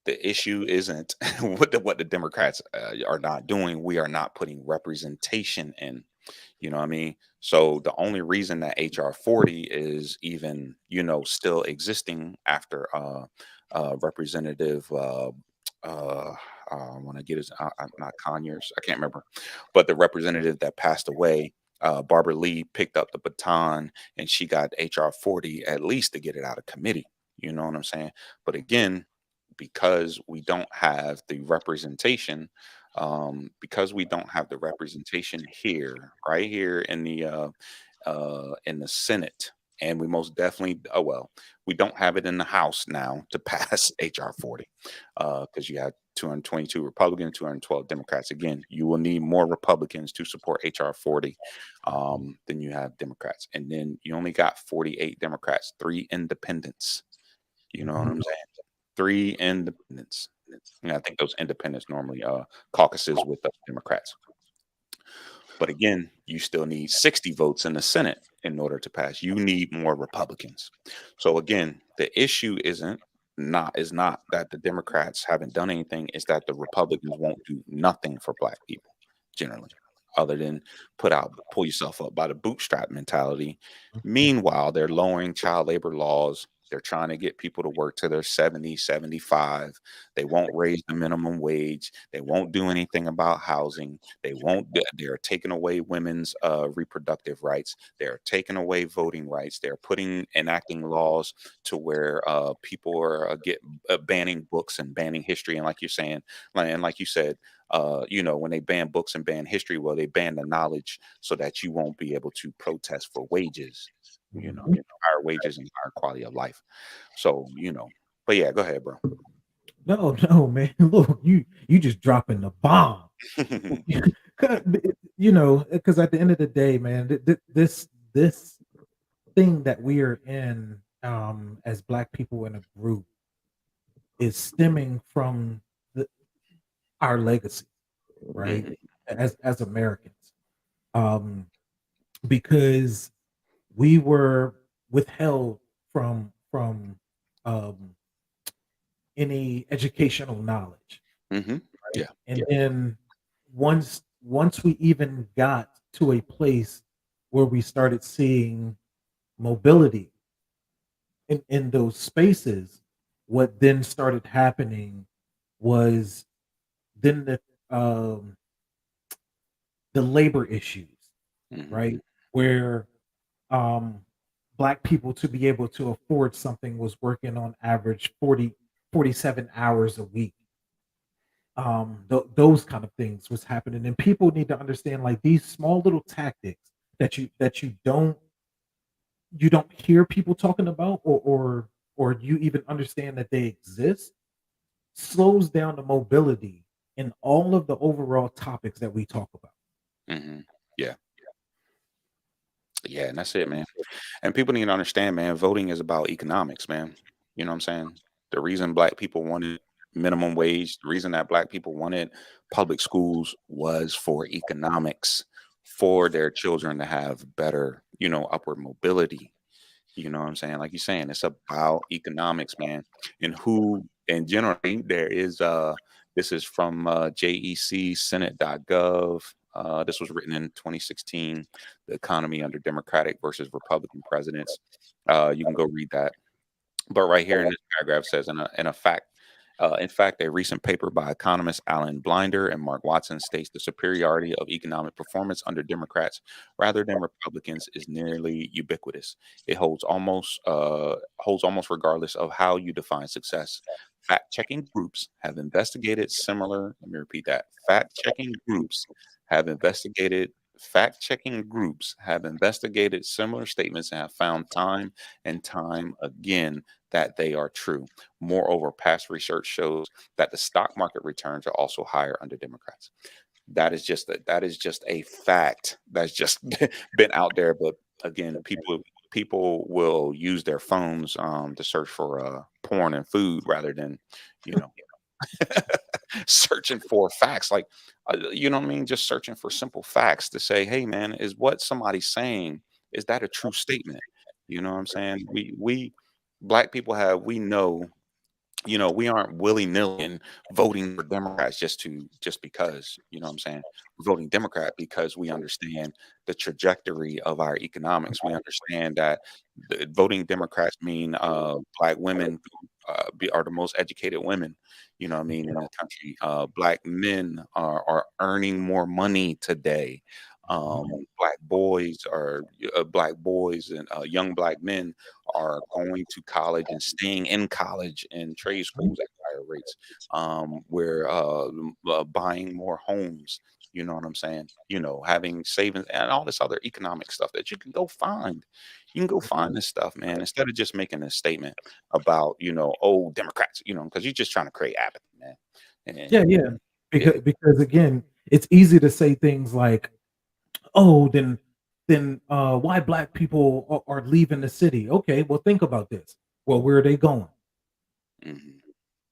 the issue isn't what the Democrats are not doing. We are not putting representation in. You know what I mean? So the only reason that HR 40 is even, still existing after Representative uh I want to get his not Conyers, I can't remember, but the representative that passed away, Barbara Lee picked up the baton and she got HR 40 at least to get it out of committee. You know what I'm saying? But again, because we don't have the representation, because we don't have the representation here, right here in the Senate, and we most definitely, oh well, we don't have it in the House now to pass HR 40, because you have 222 Republicans, 212 Democrats. Again, you will need more Republicans to support HR 40 than you have Democrats, and then you only got 48 Democrats, 3 independents. You know what Mhm. I'm saying? 3 independents. And I think those independents normally caucuses with the Democrats. But again, you still need 60 votes in the Senate in order to pass. You need more Republicans. So again, the issue is not that the Democrats haven't done anything, it's that the Republicans won't do nothing for black people generally, other than pull yourself up by the bootstrap mentality. Meanwhile, they're lowering child labor laws. They're trying to get people to work to their 70, 75. They won't raise the minimum wage. They won't do anything about housing. They're taking away women's reproductive rights. They're taking away voting rights. They're enacting laws to where people are banning books and banning history. And like you're saying, and like you said, when they ban books and ban history, well, they ban the knowledge so that you won't be able to protest for wages, Mhm. higher wages and higher quality of life. So, but yeah, go ahead, bro. No, no, man. Look, you just dropping the bomb. 'Cause, because at the end of the day, man, this thing that we are in, as Black people in a group, is stemming from our legacy, right? Mhm, As Americans, um, because we were withheld from um, any educational knowledge, mhm. right? Yeah. And then once we even got to a place where we started seeing mobility in those spaces, what then started happening was then the labor issues, Mhm, right? Where um Black people, to be able to afford something, was working on average 47 hours a week. Those kind of things was happening, and people need to understand, like, these small little tactics that you don't hear people talking about, or you even understand that they exist, slows down the mobility in all of the overall topics that we talk about. mhm. Yeah. Yeah, and that's it, man. And people need to understand, man, voting is about economics, man. You know what I'm saying? The reason black people wanted minimum wage, the reason that black people wanted public schools was for economics, for their children to have better, upward mobility. You know what I'm saying? Like you're saying, it's about economics, man. And generally there is this is from jecsenate.gov. This was written in 2016, the economy under Democratic versus Republican presidents. You can go read that. But right here in this paragraph says, in fact, a recent paper by economists Alan Blinder and Mark Watson states the superiority of economic performance under Democrats rather than Republicans is nearly ubiquitous. It holds almost regardless of how you define success. Fact-checking groups have investigated similar. Let me repeat that. Have investigated. Fact-checking groups have investigated similar statements and have found time and time again that they are true. Moreover, past research shows that the stock market returns are also higher under Democrats. That is just a fact that's just been out there. But again, people will use their phones to search for porn and food rather than you know searching for facts. Like you know what I mean? Just searching for simple facts to say, hey man, is what somebody's saying, is that a true statement? You know what I'm saying? We black people we know, we aren't willy-nilly and voting for Democrats just because, you know what I'm saying? We're voting Democrat because we understand the trajectory of our economics. We understand that voting Democrats mean black women are the most educated women, you know what I mean, in the country. Black men are earning more money today. Black boys are black boys and young black men are going to college and staying in college and trade Mhm. schools at higher rates. We're buying more homes. You know what I'm saying? You know, having savings and all this other economic stuff that you can go find. You can go find this stuff, man, instead of just making a statement about, oh, Democrats, because you're just trying to create apathy, man. Yeah, And yeah. yeah, Because again, it's easy to say things like, "Oh, then why black people are leaving the city?" Okay, well, think about this. Well, where are they going? mhm,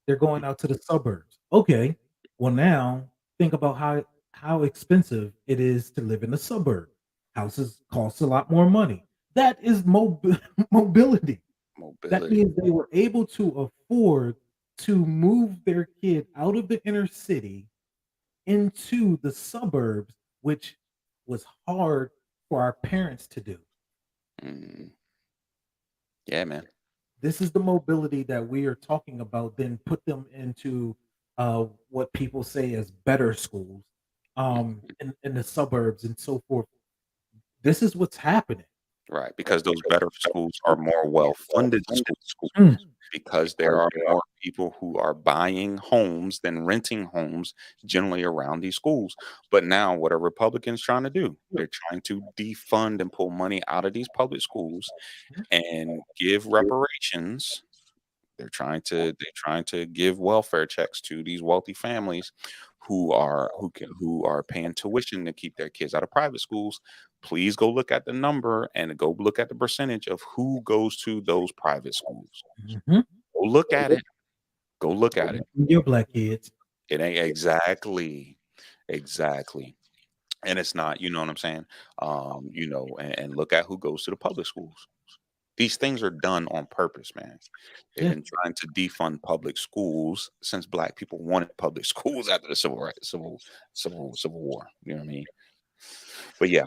They're going out to the suburbs. Okay, well, now think about how expensive it is to live in the suburb. Houses cost a lot more money. That is mobility. That mobility. means they were able to afford to move their kid out of the inner city into the suburbs, which was hard for our parents to do. Mhm. Yeah, man. This is the mobility that we are talking about, then put them into what people say as better schools in the suburbs and so forth. This is what's happening. Right, because those better schools are more well-funded schools, Mm, because there are more people who are buying homes than renting homes generally around these schools. But now what are Republicans trying to do? They're trying to defund and pull money out of these public schools and give reparations. They're trying to give welfare checks to these wealthy families who are paying tuition to keep their kids out of private schools. Please go look at the number and go look at the percentage of who goes to those private schools. mhm. Go look at it. Go look at it. Your black kids. It ain't exactly. And it's not, you know what I'm saying? And look at who goes to the public schools. These things are done on purpose, man. They've Yeah. been trying to defund public schools since black people wanted public schools after the civil war. You know what I mean? But yeah,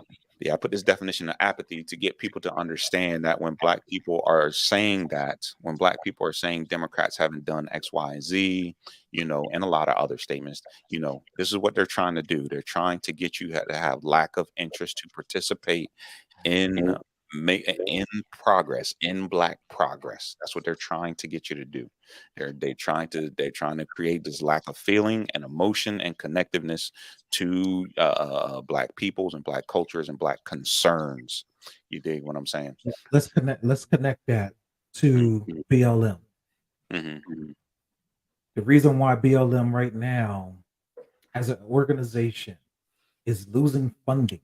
I put this definition of apathy to get people to understand that when black people are saying Democrats haven't done X, Y, and Z, and a lot of other statements, this is what they're trying to do. They're trying to get you to have lack of interest to participate in in progress, in black progress. That's what they're trying to get you to do. They're trying to create this lack of feeling and emotion and connectiveness to black peoples and black cultures and black concerns. You dig what I'm saying? Let's connect that to BLM. Hmm. The reason why BLM right now as an organization is losing funding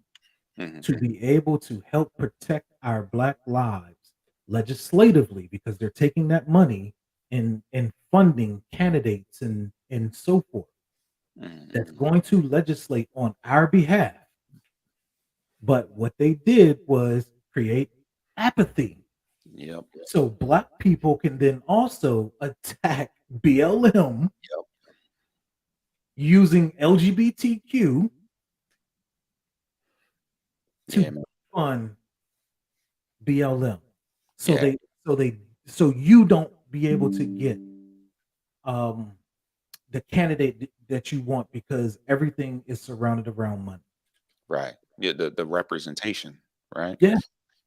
Hmm. to be able to help protect our black lives legislatively, because they're taking that money and funding candidates and so forth that's Hmm. going to legislate on our behalf. But what they did was create apathy. Yep. So black people can then also attack BLM Yep. using LGBTQ Yeah, to man. fund BLM. So Yeah. so you don't be able to get um the candidate that you want, because everything is surrounded around money. Right. Yeah. The representation. Right. Yeah.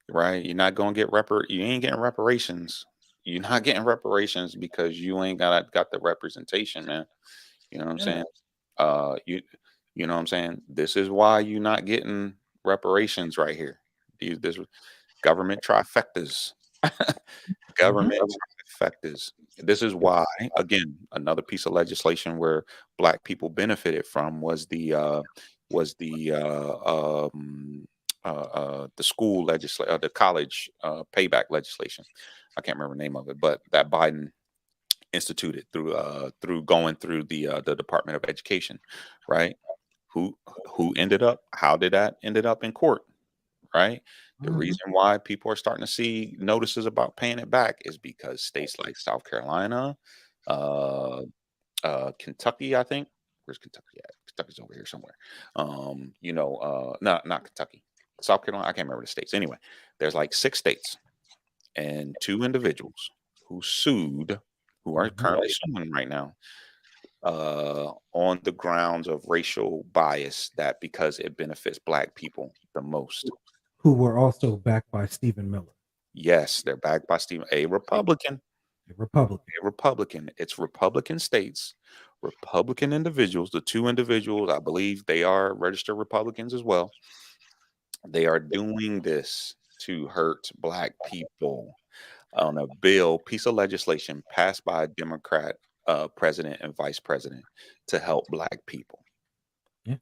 Right? You ain't getting reparations. You're not getting reparations because you ain't got the representation, man. You know what I'm Yeah. saying? You know what I'm saying? This is why you're not getting reparations right here. This government trifectas. Mhm. Government trifectas. This is why, again, another piece of legislation where black people benefited from was the school legislation, the college payback legislation. I can't remember the name of it, but that Biden instituted through going through the Department of Education, right? Who who ended up? How did that ended up in court? Right? The Mhm. reason why people are starting to see notices about paying it back is because states like South Carolina, uh, Kentucky, I think. Where's Kentucky at? Kentucky's over here somewhere. Not Kentucky. South Carolina. I can't remember the states. Anyway, there's like 6 states and 2 individuals who sued, who are Mhm. currently suing right now, on the grounds of racial bias, that because it benefits black people the most. Who were also backed by Stephen Miller, Yes, they're backed by Stephen, a Republican, a Republican. a Republican. It's Republican states, Republican individuals. The two individuals, I believe they are registered Republicans as well. They are doing this to hurt black people on a bill, piece of legislation passed by a Democrat president and vice president to help black people. Yeah.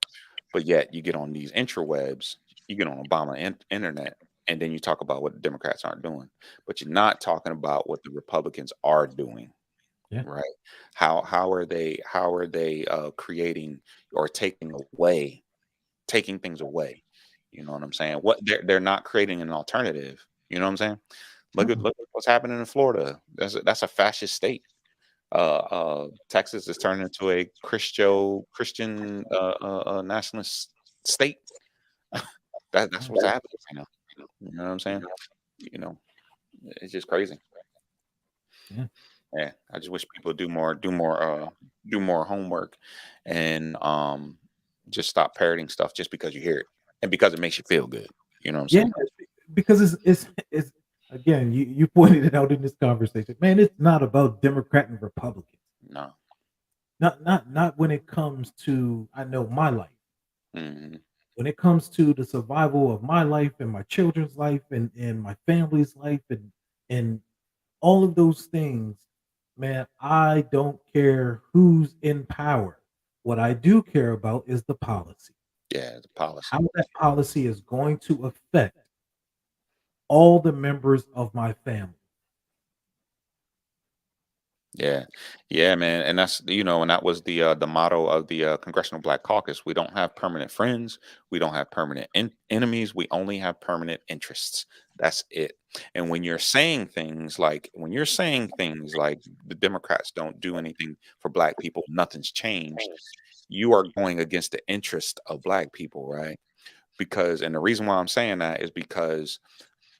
But yet you get on these intrawebs, you get on Obama internet, and then you talk about what the Democrats aren't doing, but you're not talking about what the Republicans are doing, Yeah. right? How are they creating or taking things away? You know what I'm saying? What they're not creating an alternative. You know what I'm saying? Uh-uh. Look at what's happening in Florida. That's a fascist state. Texas is turning into a Christian nationalist state. That's what's happening right now. You know what I'm saying? You know, it's just crazy. Yeah. Yeah, I just wish people do more homework, and just stop parroting stuff just because you hear it and because it makes you feel good. You know what I'm Yeah. saying? Because it's again, you pointed it out in this conversation. Man, it's not about Democrat and Republican. No. Not when it comes to, I know, my life. Hmm. When it comes to the survival of my life and my children's life and my family's life and all of those things, man, I don't care who's in power. What I do care about is the policy. Yeah, the policy. How that policy is going to affect all the members of my family. Yeah, yeah, man, and that's and that was the motto of the Congressional Black Caucus. We don't have permanent friends. We don't have permanent enemies. We only have permanent interests. That's it. And when you're saying things like the Democrats don't do anything for black people, nothing's changed. You are going against the interest of black people, right? Because, and the reason why I'm saying that is because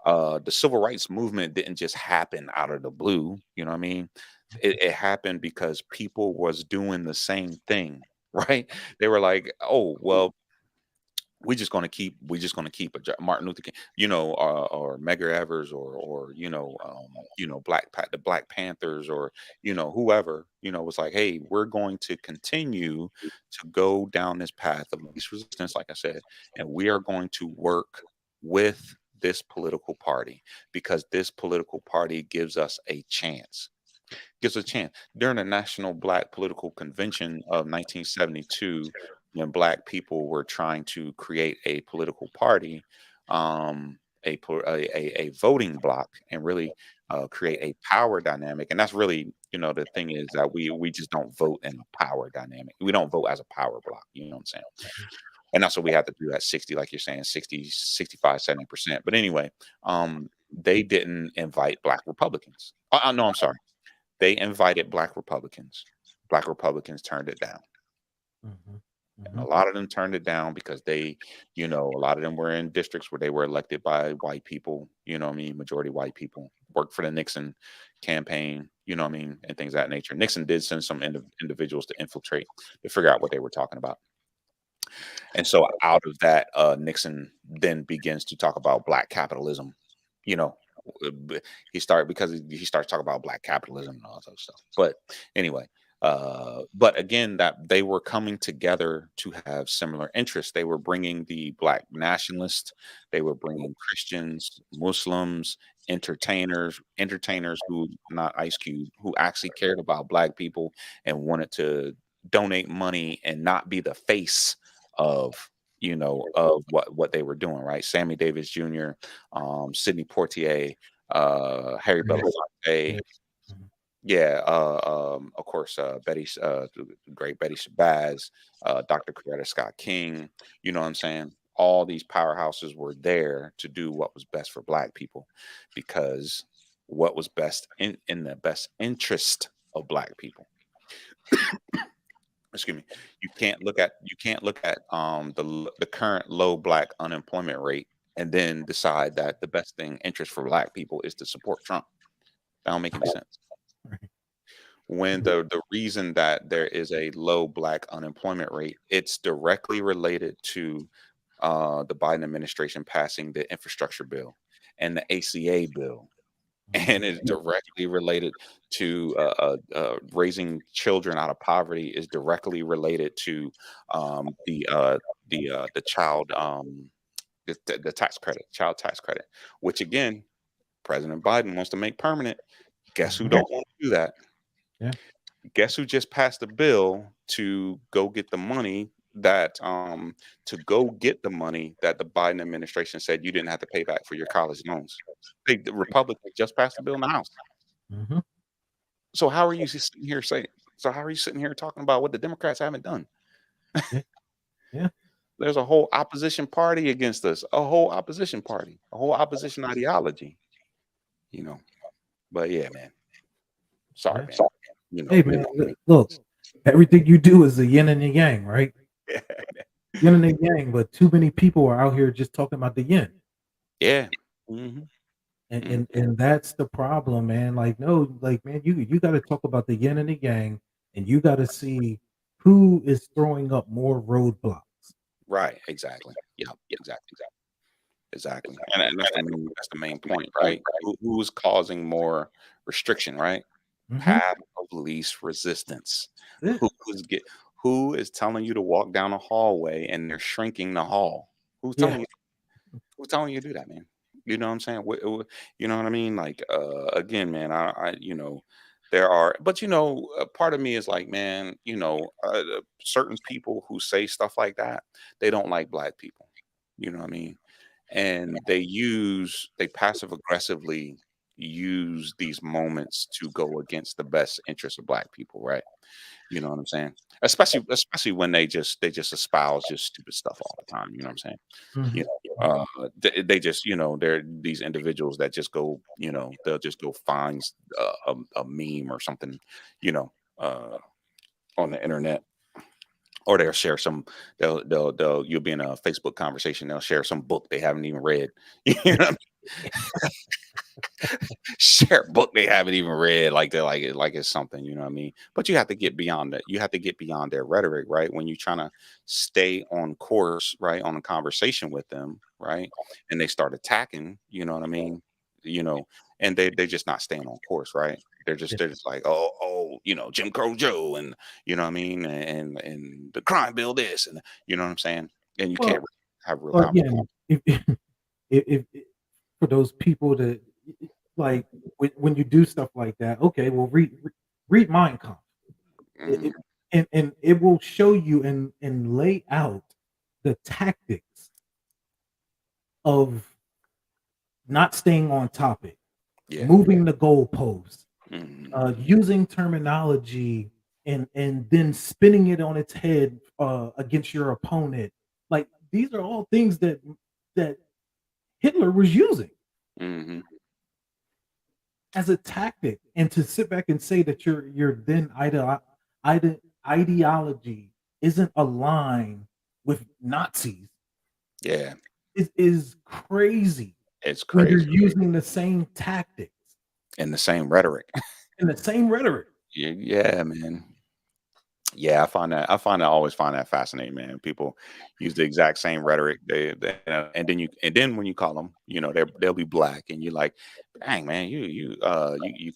the civil rights movement didn't just happen out of the blue. You know what I mean? It happened because people was doing the same thing, right? They were like, "Oh, well, we just gonna keep Martin Luther King, or Medgar Evers, or the Black Panthers, or whoever, was like, hey, we're going to continue to go down this path of least resistance, like I said, and we are going to work with this political party because this political party gives a chance. During the National Black Political Convention of 1972, when Black people were trying to create a political party, a voting block, and really create a power dynamic. And that's really, the thing is that we just don't vote in a power dynamic. We don't vote as a power block. You know what I'm saying? And that's what we have to do at 60, like you're saying, 60, 65, 70%. But anyway, they didn't invite Black Republicans. No, I'm sorry. They invited Black Republicans. Black Republicans turned it down. Mhm, And a mhm. lot of them turned it down because a lot of them were in districts where they were elected by white people, what I mean, majority white people, worked for the Nixon campaign, what I mean, and things of that nature. Nixon did send some individuals to infiltrate to figure out what they were talking about. And so out of that, Nixon then begins to talk about Black capitalism. You know, he starts talking about Black capitalism and all that other stuff. But anyway, but again, that they were coming together to have similar interests. They were bringing the Black nationalists, they were bringing Christians, Muslims, entertainers who, not Ice Cube, who actually cared about Black people and wanted to donate money and not be the face of of what they were doing, right? Sammy Davis Jr., Sidney Poitier, Harry Yeah, Belafonte, yeah. Mhm. yeah, of course, the great Betty Shabazz, Dr. Coretta Scott King. You know what I'm saying? All these powerhouses were there to do what was best for Black people, because what was best in the best interest of Black people. Excuse me. You can't look at the current low Black unemployment rate and then decide that the best thing interest for Black people is to support Trump. That don't make any sense. Right. when the reason that there is a low black unemployment rate, it's directly related to the Biden administration passing the infrastructure bill and the ACA bill, and is directly related to raising children out of poverty, is directly related to the child the tax credit, child tax credit, which again President Biden wants to make permanent. Guess who Mhm. don't want to do that? Yeah. Guess who just passed a bill to go get the money that the money that the Biden administration said you didn't have to pay back for your college loans. The Republicans just passed the bill in the House. Mhm. So how are you sitting here saying? So how are you sitting here talking about what the Democrats haven't done? Yeah. Yeah. There's a whole opposition party against us, a whole opposition party, a whole opposition ideology. You know, but yeah, man. Sorry, Yeah. man. Hey, man, look, everything you do is a yin and a yang, right? Yin and a yang, but too many people are out here just talking about the yin. Yeah. Mhm. And Mhm. and and that's the problem, man. Like, no, like, man, you gotta talk about the yin and the yang, and you gotta see who is throwing up more roadblocks. Right, exactly. Yep, exactly, exactly. And that's the main point, right? Who's causing more restriction, right? Mhm. Path of least resistance. That's Who is get who is telling you to walk down a hallway and they're shrinking the hall? Who's Yeah. telling you who's telling you to do that, man? You know what I'm saying? You know what I mean? Like again, man, there are, but part of me is like, man, certain people who say stuff like that, they don't like black people. You know what I mean? And they passive aggressively use these moments to go against the best interests of black people, right? You know what I'm saying? Especially when they just espouse just stupid stuff all the time. You know what I'm saying? You Mhm. know, they just, they're these individuals that just go, they'll just go find a meme or something, you know, uh, on the internet, or they'll share some, you'll be in a Facebook conversation, they'll share some book they haven't even read. You know, share a book they haven't even read, like they're like it's something, you know what I mean? But you have to get beyond that. You have to get beyond their rhetoric, right? When you're trying to stay on course, right, on a conversation with them, right, and they start attacking, you know what I mean? You know, and they're just not staying on course, right? Yeah. They're just like, oh, Jim Crow Joe, and you know what I mean, and the crime bill this, and you know what I'm saying? And you can't Well, have real conversation. again, if for those people that like when you do stuff like that, okay, well, read Mein Kampf. It, Mhm. and it will show you and lay out the tactics of not staying on topic, Yeah. moving the goalposts, Mhm. using terminology and then spinning it on its head against your opponent. Like, these are all things that Hitler was using Mhm. as a tactic, and to sit back and say that your then ideology isn't aligned with Nazis Yeah. is crazy It's when you're crazy. using the same tactics And the same rhetoric. and the same rhetoric. Yeah, man. Yeah, I find that always find that fascinating, man. People use the exact same rhetoric. And then when you call them, they'll be black, and you're like, dang, man, you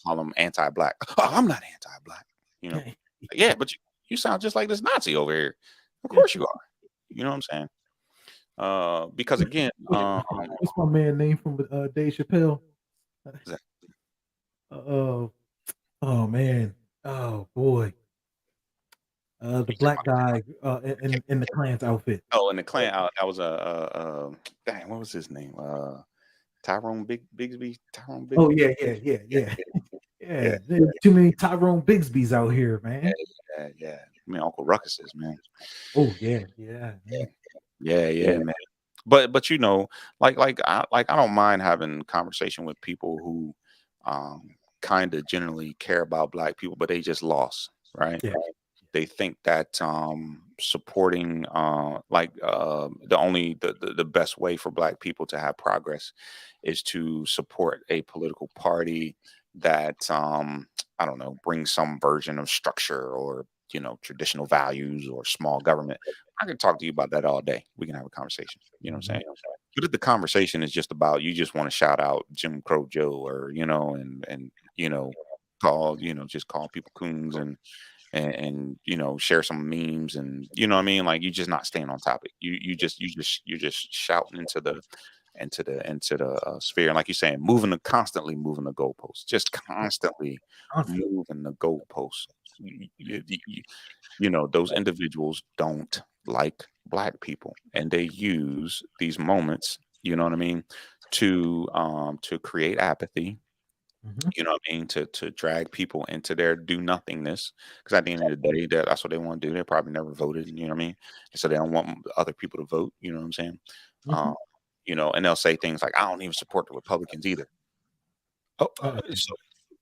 call them anti-black. Oh, I'm not anti-black. You know, yeah, but you sound just like this Nazi over here. Of Yeah. course you are. You know what I'm saying? Because again, What's my man name from Dave Chappelle? is Uh, oh man, oh boy, the black guy in the Klan's outfit. oh, and the Klan, that was dang, what was his name? Tyrone Oh Bigsby. yeah, yeah, yeah, Yeah, yeah, yeah, yeah. There's too many Tyrone Bigsby's out here, yeah, man. yeah, yeah. I mean, Uncle Ruckus is, man. Oh yeah, yeah, Yeah, yeah. yeah, yeah, man. But like I don't mind having conversation with people who kind of generally care about black people, but they just lost, right? Yeah. They think that supporting the best way for black people to have progress is to support a political party, that I don't know, bring some version of structure or traditional values or small government. I can talk to you about that all day. We can have a conversation. You know what I'm Mhm. saying? But if the conversation is just about you just want to shout out Jim Crow Joe or and call just call people coons and share some memes and what I mean, like you're just not staying on topic. You're just shouting into the sphere, and like you're saying, constantly moving the goalposts, just constantly Constantly. moving the goalposts. Those individuals don't like black people, and they use these moments, you know what I mean, to create apathy, Mhm. you know what I mean, to drag people into their do nothingness. Because at the end of the day, that's what they want to do. They probably never voted, you know what I mean, and so they don't want other people to vote. You know what I'm saying? Mhm. Um, and they'll say things like, "I don't even support the Republicans either." Oh,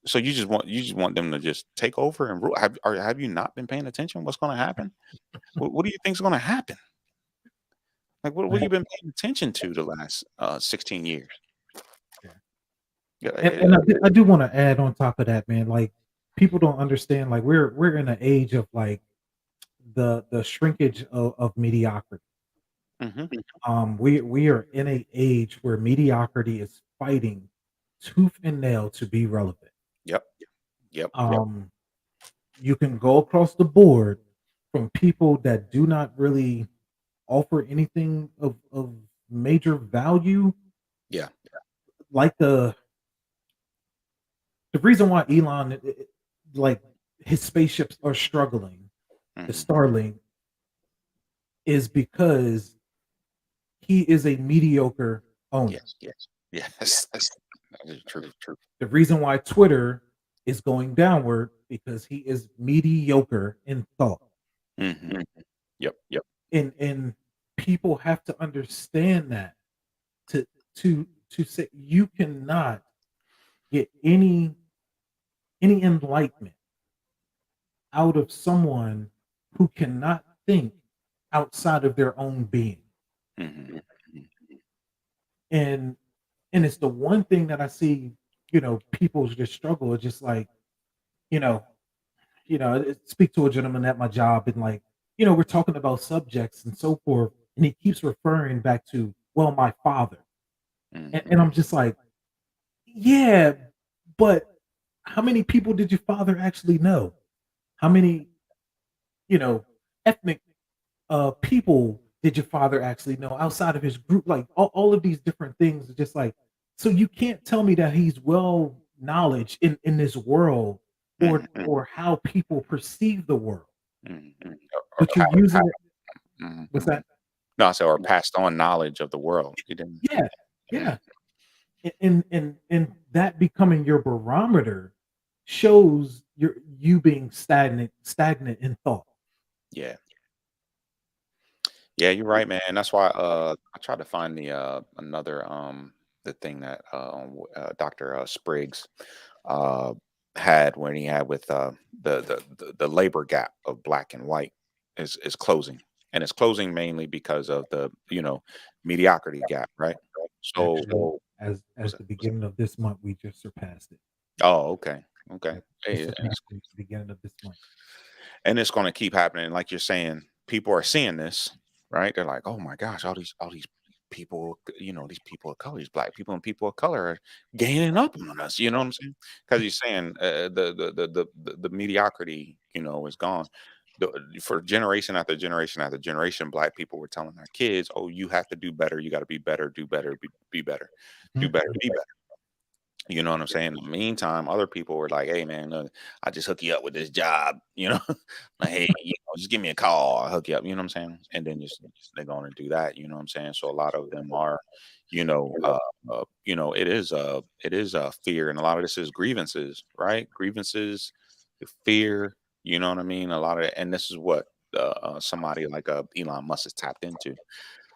so you just want them to just take over and rule? Have you not been paying attention? What's going to happen? What do you think is going to happen? Like, what have Man, you been paying attention to the last 16 years? yeah. Yeah, And I do wanna add on top of that, man, like, people don't understand, like, we're in an age of, like, the shrinkage of mediocrity. hmm We are in a age where mediocrity is fighting tooth and nail to be relevant. Yep. Yep. Um, you can go across the board from people that do not really offer anything of major value, Yeah. like the reason why Elon, like, his spaceships are struggling, the hmm Starlink, is because he is a mediocre owner. Yes. Yes. Yes. That is true. The reason why Twitter is going downward because he is mediocre in thought. hmm Yep. Yep. And people have to understand that to to say you cannot get any enlightenment out of someone who cannot think outside of their own being. hmm And and it's the one thing that I see, people just struggle. It's just like, you know, speak to a gentleman at my job and like, we're talking about subjects and so forth, and he keeps referring back to, well, my father. And hmm I'm just like, yeah, but how many people did your father actually know? How many, you know, ethnic people did your father actually know outside of his group? Like all of these different things are just like, so you can't tell me that he's well knowledge in this world or how people perceive the world, Or but you're using it. mhm. What's that? No, I said, or passed on knowledge of the world. You didn't. Yeah, Mm, yeah. And that becoming your barometer shows you being stagnant in thought. yeah. Yeah, you're right, man. That's why I tried to find another the thing that Dr. Spriggs uh had when he had with the labor gap of black and white is closing. And it's closing mainly because of the mediocrity gap, right? So Actually, as what's that? the beginning of this month, we just surpassed it. Oh, okay. Yeah, Okay. we Hey, surpassed it at the beginning of this month. and it's going to keep happening, like you're saying. People are seeing this, right? They're like, oh my gosh, all these people, these people of color, these black people and people of color are gaining up on us, you know what I'm saying? Because he's saying the mediocrity, is gone. For generation after generation after generation, black people were telling their kids, oh, you have to do better, you got to be better, do better, be better, do Mhm. better, be better. You know what I'm saying? In the meantime, other people were like, "Hey, man, look, I just hook you up with this job." Like, "Hey, just give me a call, I'll hook you up." You know what I'm saying? And then just they're going to do that. You know what I'm saying? So a lot of them are, you know, uh, it is fear, and a lot of this is grievances, right? Grievances, the fear. You know what I mean? A lot of it, and this is what somebody like Elon Musk has tapped into.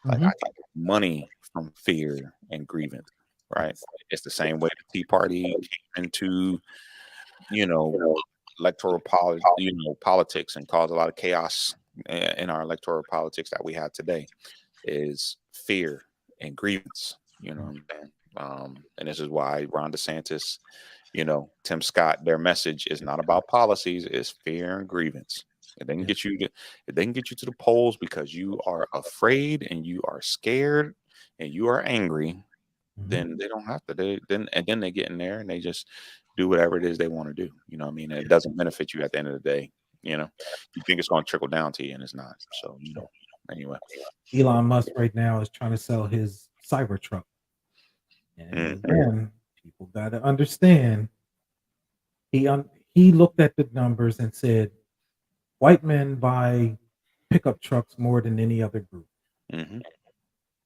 Like, I Mhm. can get money from fear and grievance, right? Yes. It's the same way the Tea Party came into, you know, politics and caused a lot of chaos in our electoral politics that we have today is fear and grievance. You know Mm. what I'm saying? And this is why Ron DeSantis, Tim Scott, their message is not about policies, it's fear and grievance. If they can Yeah. get you to if they can get you to the polls because you are afraid and you are scared and you are angry, Mhm. then they don't have to. Then they get in there and they just do whatever it is they want to do. You know what I mean? And it doesn't benefit you at the end of the day. You think it's going to trickle down to you, and it's not. So anyway. Elon Musk right now is trying to sell his Cybertruck. And Mm, again, people got to understand he looked at the numbers and said white men buy pickup trucks more than any other group. mhm,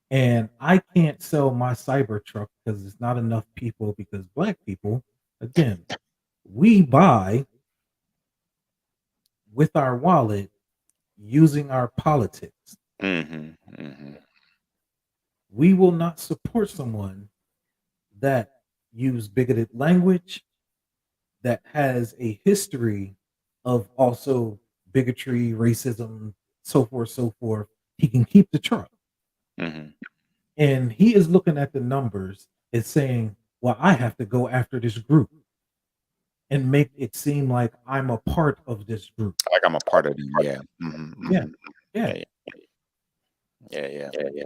And I can't sell my Cybertruck because it's not enough people because black people, again, we buy with our wallet using our politics. mhm, mhm, We will not support someone that use bigoted language, that has a history of also bigotry, racism, so forth, so forth. He can keep the truck. mhm. And he is looking at the numbers and saying, well, I have to go after this group and make it seem like I'm a part of this group. Like I'm a part of them. Yeah. Mhm, Yeah. mhm. Yeah. Yeah, yeah, yeah, yeah.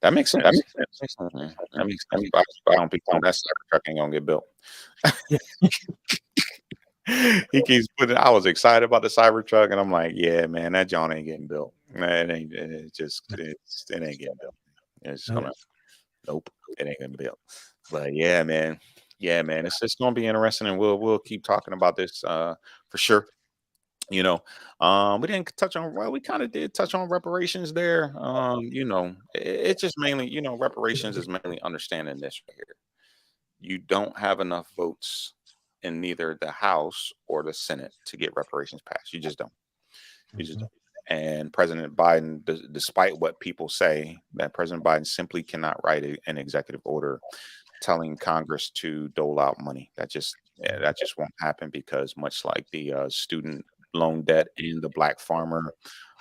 That makes sense. That makes sense, man. That makes sense. But I don't think that Cybertruck ain't gonna get built. Yeah. He keeps putting. I was excited about the Cybertruck, and I'm like, yeah, man, that John ain't getting built. Man, it ain't. It ain't getting built. It's No. gonna. Nope, it ain't gonna be built. But yeah, man. Yeah, man. It's gonna be interesting, and we'll keep talking about this for sure. You know, we didn't touch on. Well, we kind of did touch on reparations there. It's just mainly, reparations is mainly understanding this right here. You don't have enough votes in neither the House or the Senate to get reparations passed. You just don't. You just Mhm. don't. And President Biden, despite what people say, that President Biden simply cannot write an executive order telling Congress to dole out money. That just won't happen because much like the student loan debt and the black farmer,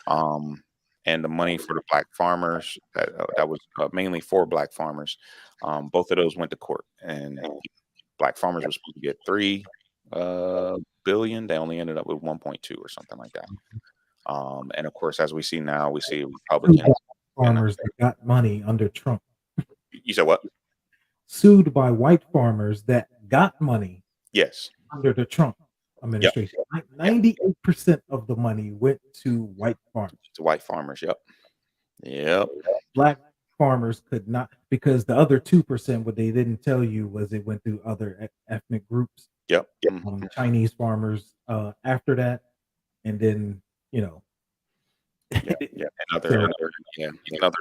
um, and the money for the black farmers that was mainly for black farmers, both of those went to court, and black farmers were supposed to get 3 billion. They only ended up with 1.2 or something like that. And of course, as we see now, we see Sued by Republicans. And farmers that got money under Trump. you said what? Sued by white farmers that got money Yes. under the Trump Yep. administration. Yep. 98% of the money went to white farmers. To white farmers. Yep. Yep. Black farmers could not, because the other 2%, what they didn't tell you was it went through other ethnic groups, Yep. Mhm. Chinese farmers after that. And then, you know, Yeah. Yeah. And so other yeah,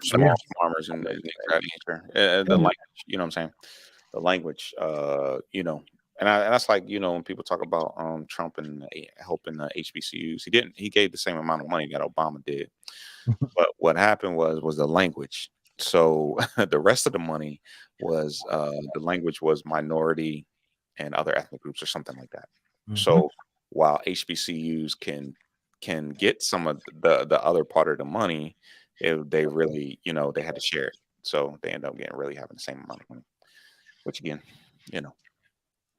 small farmers and things of that nature. The language, you know what I'm saying? The language, and that's like, when people talk about Trump and helping the HBCUs, he gave the same amount of money that Obama did. But what happened was the language. So the rest of the money was the language was minority and other ethnic groups or something like that. mhm, So while HBCUs can get some of the other part of the money, they really, they had to share it. So they end up really having the same amount of money, which again, you know,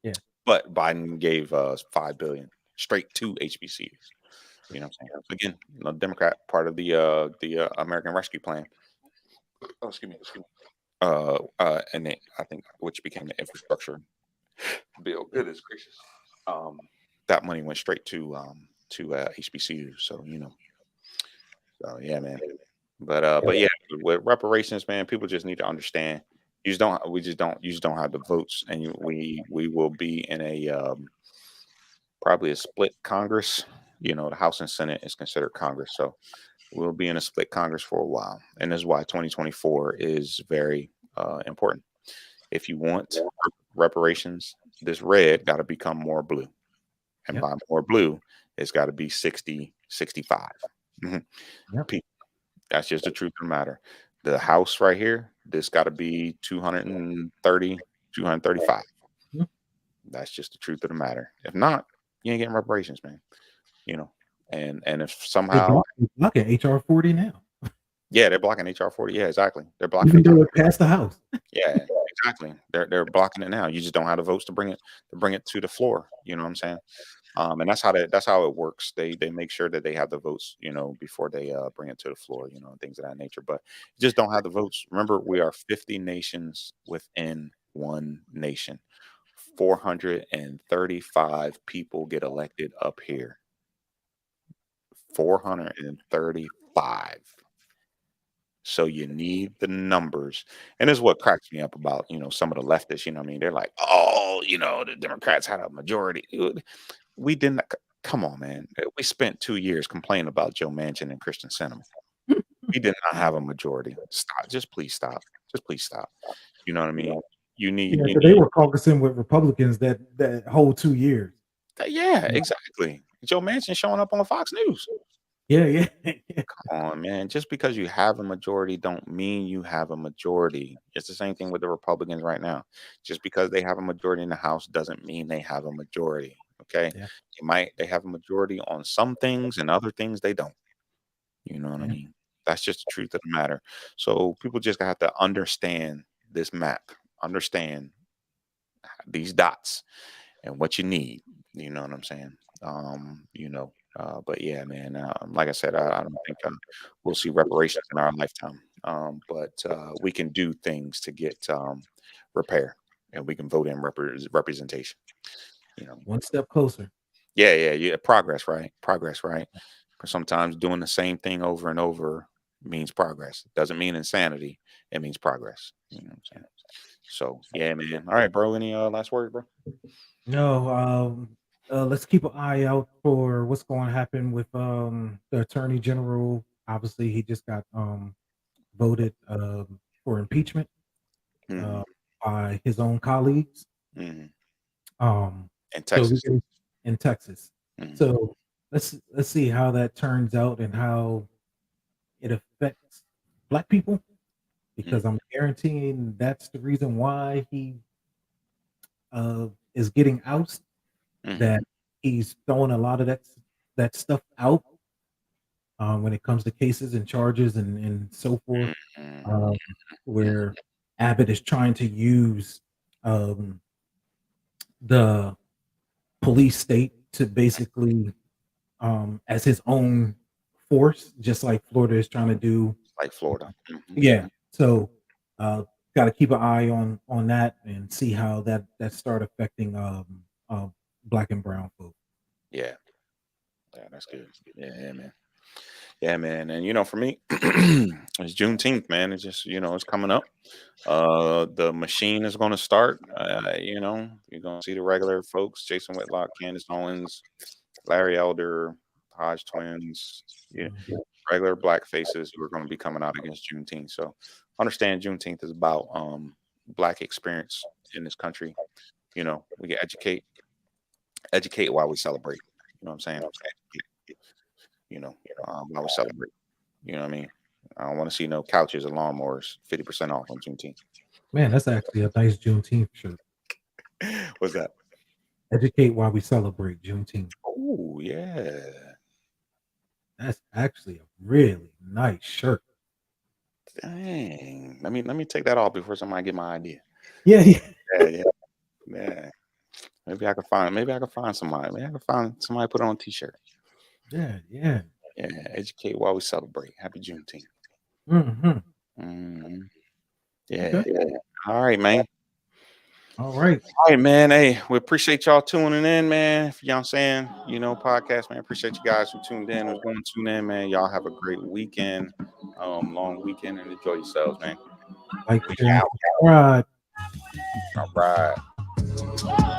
yeah, but Biden gave 5 billion straight to HBCUs. You know what I'm saying? Again, Democrat part of the American Rescue Plan. Oh, excuse me. And I think which became the infrastructure bill. Goodness gracious. Um, that money went straight to HBCU. So so yeah, man. But yeah, with reparations, man, people just need to understand. You just don't have the votes, and we will be in a probably a split Congress. The House and Senate is considered Congress, so we'll be in a split Congress for a while, and this is why 2024 is very important. If you want reparations, this red got to become more blue, and yep, by more blue, it's got to be 60, 65. Mhm. yep. That's just the truth of the matter. The House right here, this got to be 230, 235. Mhm. That's just the truth of the matter. If not, you ain't getting reparations, man. You know, and if They're somehow, blocking HR 40 now, yeah, they're blocking HR 40. Yeah, exactly. They're blocking even HR. though it passed the House. Yeah, exactly. They're blocking it now. You just don't have the votes to bring it to the floor. You know what I'm saying? And that's how it works. They make sure that they have the votes, before they bring it to the floor, and things of that nature. But you just don't have the votes. Remember, we are 50 nations within one nation. 435 people get elected up here. 435. So you need the numbers. And this is what cracks me up about, some of the leftists, what I mean? They're like, oh, the Democrats had a majority. We didn't. Come on, man. We spent 2 years complaining about Joe Manchin and Christian Sinema. We did not have a majority. Stop. Just please stop. Just please stop. You know what I mean? You need, Yeah, you so they need. were caucusing with Republicans that whole 2 years. Yeah, Yeah, exactly. Joe Manchin showing up on Fox News. yeah, yeah. Come on, man. Just because you have a majority don't mean you have a majority. It's the same thing with the Republicans right now. Just because they have a majority in the House doesn't mean they have a majority. Okay. Yeah, They have a majority on some things and other things they don't. You know what I yeah, mean? That's just the truth of the matter. So people just have to understand this map, understand these dots and what you need. You know what I'm saying? But yeah, man. Like I said, I don't think we'll see reparations in our lifetime. But we can do things to get repair, and we can vote in representation. You know, one step closer. yeah, yeah, yeah. Progress, right? Progress, right? But sometimes doing the same thing over and over means progress. Doesn't mean insanity. It means progress. You know what I'm saying? So yeah, man. All right, bro. Any last words, bro? No, let's keep an eye out for what's going to happen with the Attorney General. Obviously, he just got voted for impeachment Hmm. uh, by his own colleagues. Hmm. Um, In so we Texas. can in Texas. Hmm. So let's see how that turns out and how it affects Black people, because I'm guaranteeing that's the reason why he is getting ousted. Hmm. That he's throwing a lot of that stuff out when it comes to cases and charges and so forth. Hmm. Um, where Abbott is trying to use um, the police state to basically as his own force, just like Florida is trying to do. Like Florida. Hmm. Yeah. So uh, got to keep an eye on that and see how that start affecting Black and brown folk. Yeah. Yeah, that's good. Yeah, yeah, man. Yeah, man. And for me, it's Juneteenth, man. It's just, it's coming up. The machine is gonna start. You're gonna see the regular folks, Jason Whitlock, Candace Owens, Larry Elder, Hodge twins, yeah, regular black faces who are gonna be coming out against Juneteenth. So understand Juneteenth is about black experience in this country. We can educate while we celebrate. You know what I'm saying? you know, while we celebrate. You know what I mean? I don't want to see no couches and lawnmowers 50% off on Juneteenth. Man, that's actually a nice Juneteenth shirt. What's that? Educate while we celebrate Juneteenth. Oh yeah. That's actually a really nice shirt. Dang. Let me take that off before somebody get my idea. Yeah, yeah, Yeah, yeah, yeah. Maybe I can find somebody. Maybe I can find somebody put it on a t-shirt. yeah, yeah. Yeah, educate while we celebrate. Happy Juneteenth. Hmm. Hmm. Yeah, Okay. yeah. All right, man. All right. All right, man. Hey, we appreciate y'all tuning in, man. You know what I'm saying? Podcast, man. Appreciate you guys who tuned in, who's going to tune in, man. Y'all have a great weekend, long weekend, and enjoy yourselves, man. Like, We share, and out. subscribe. All right.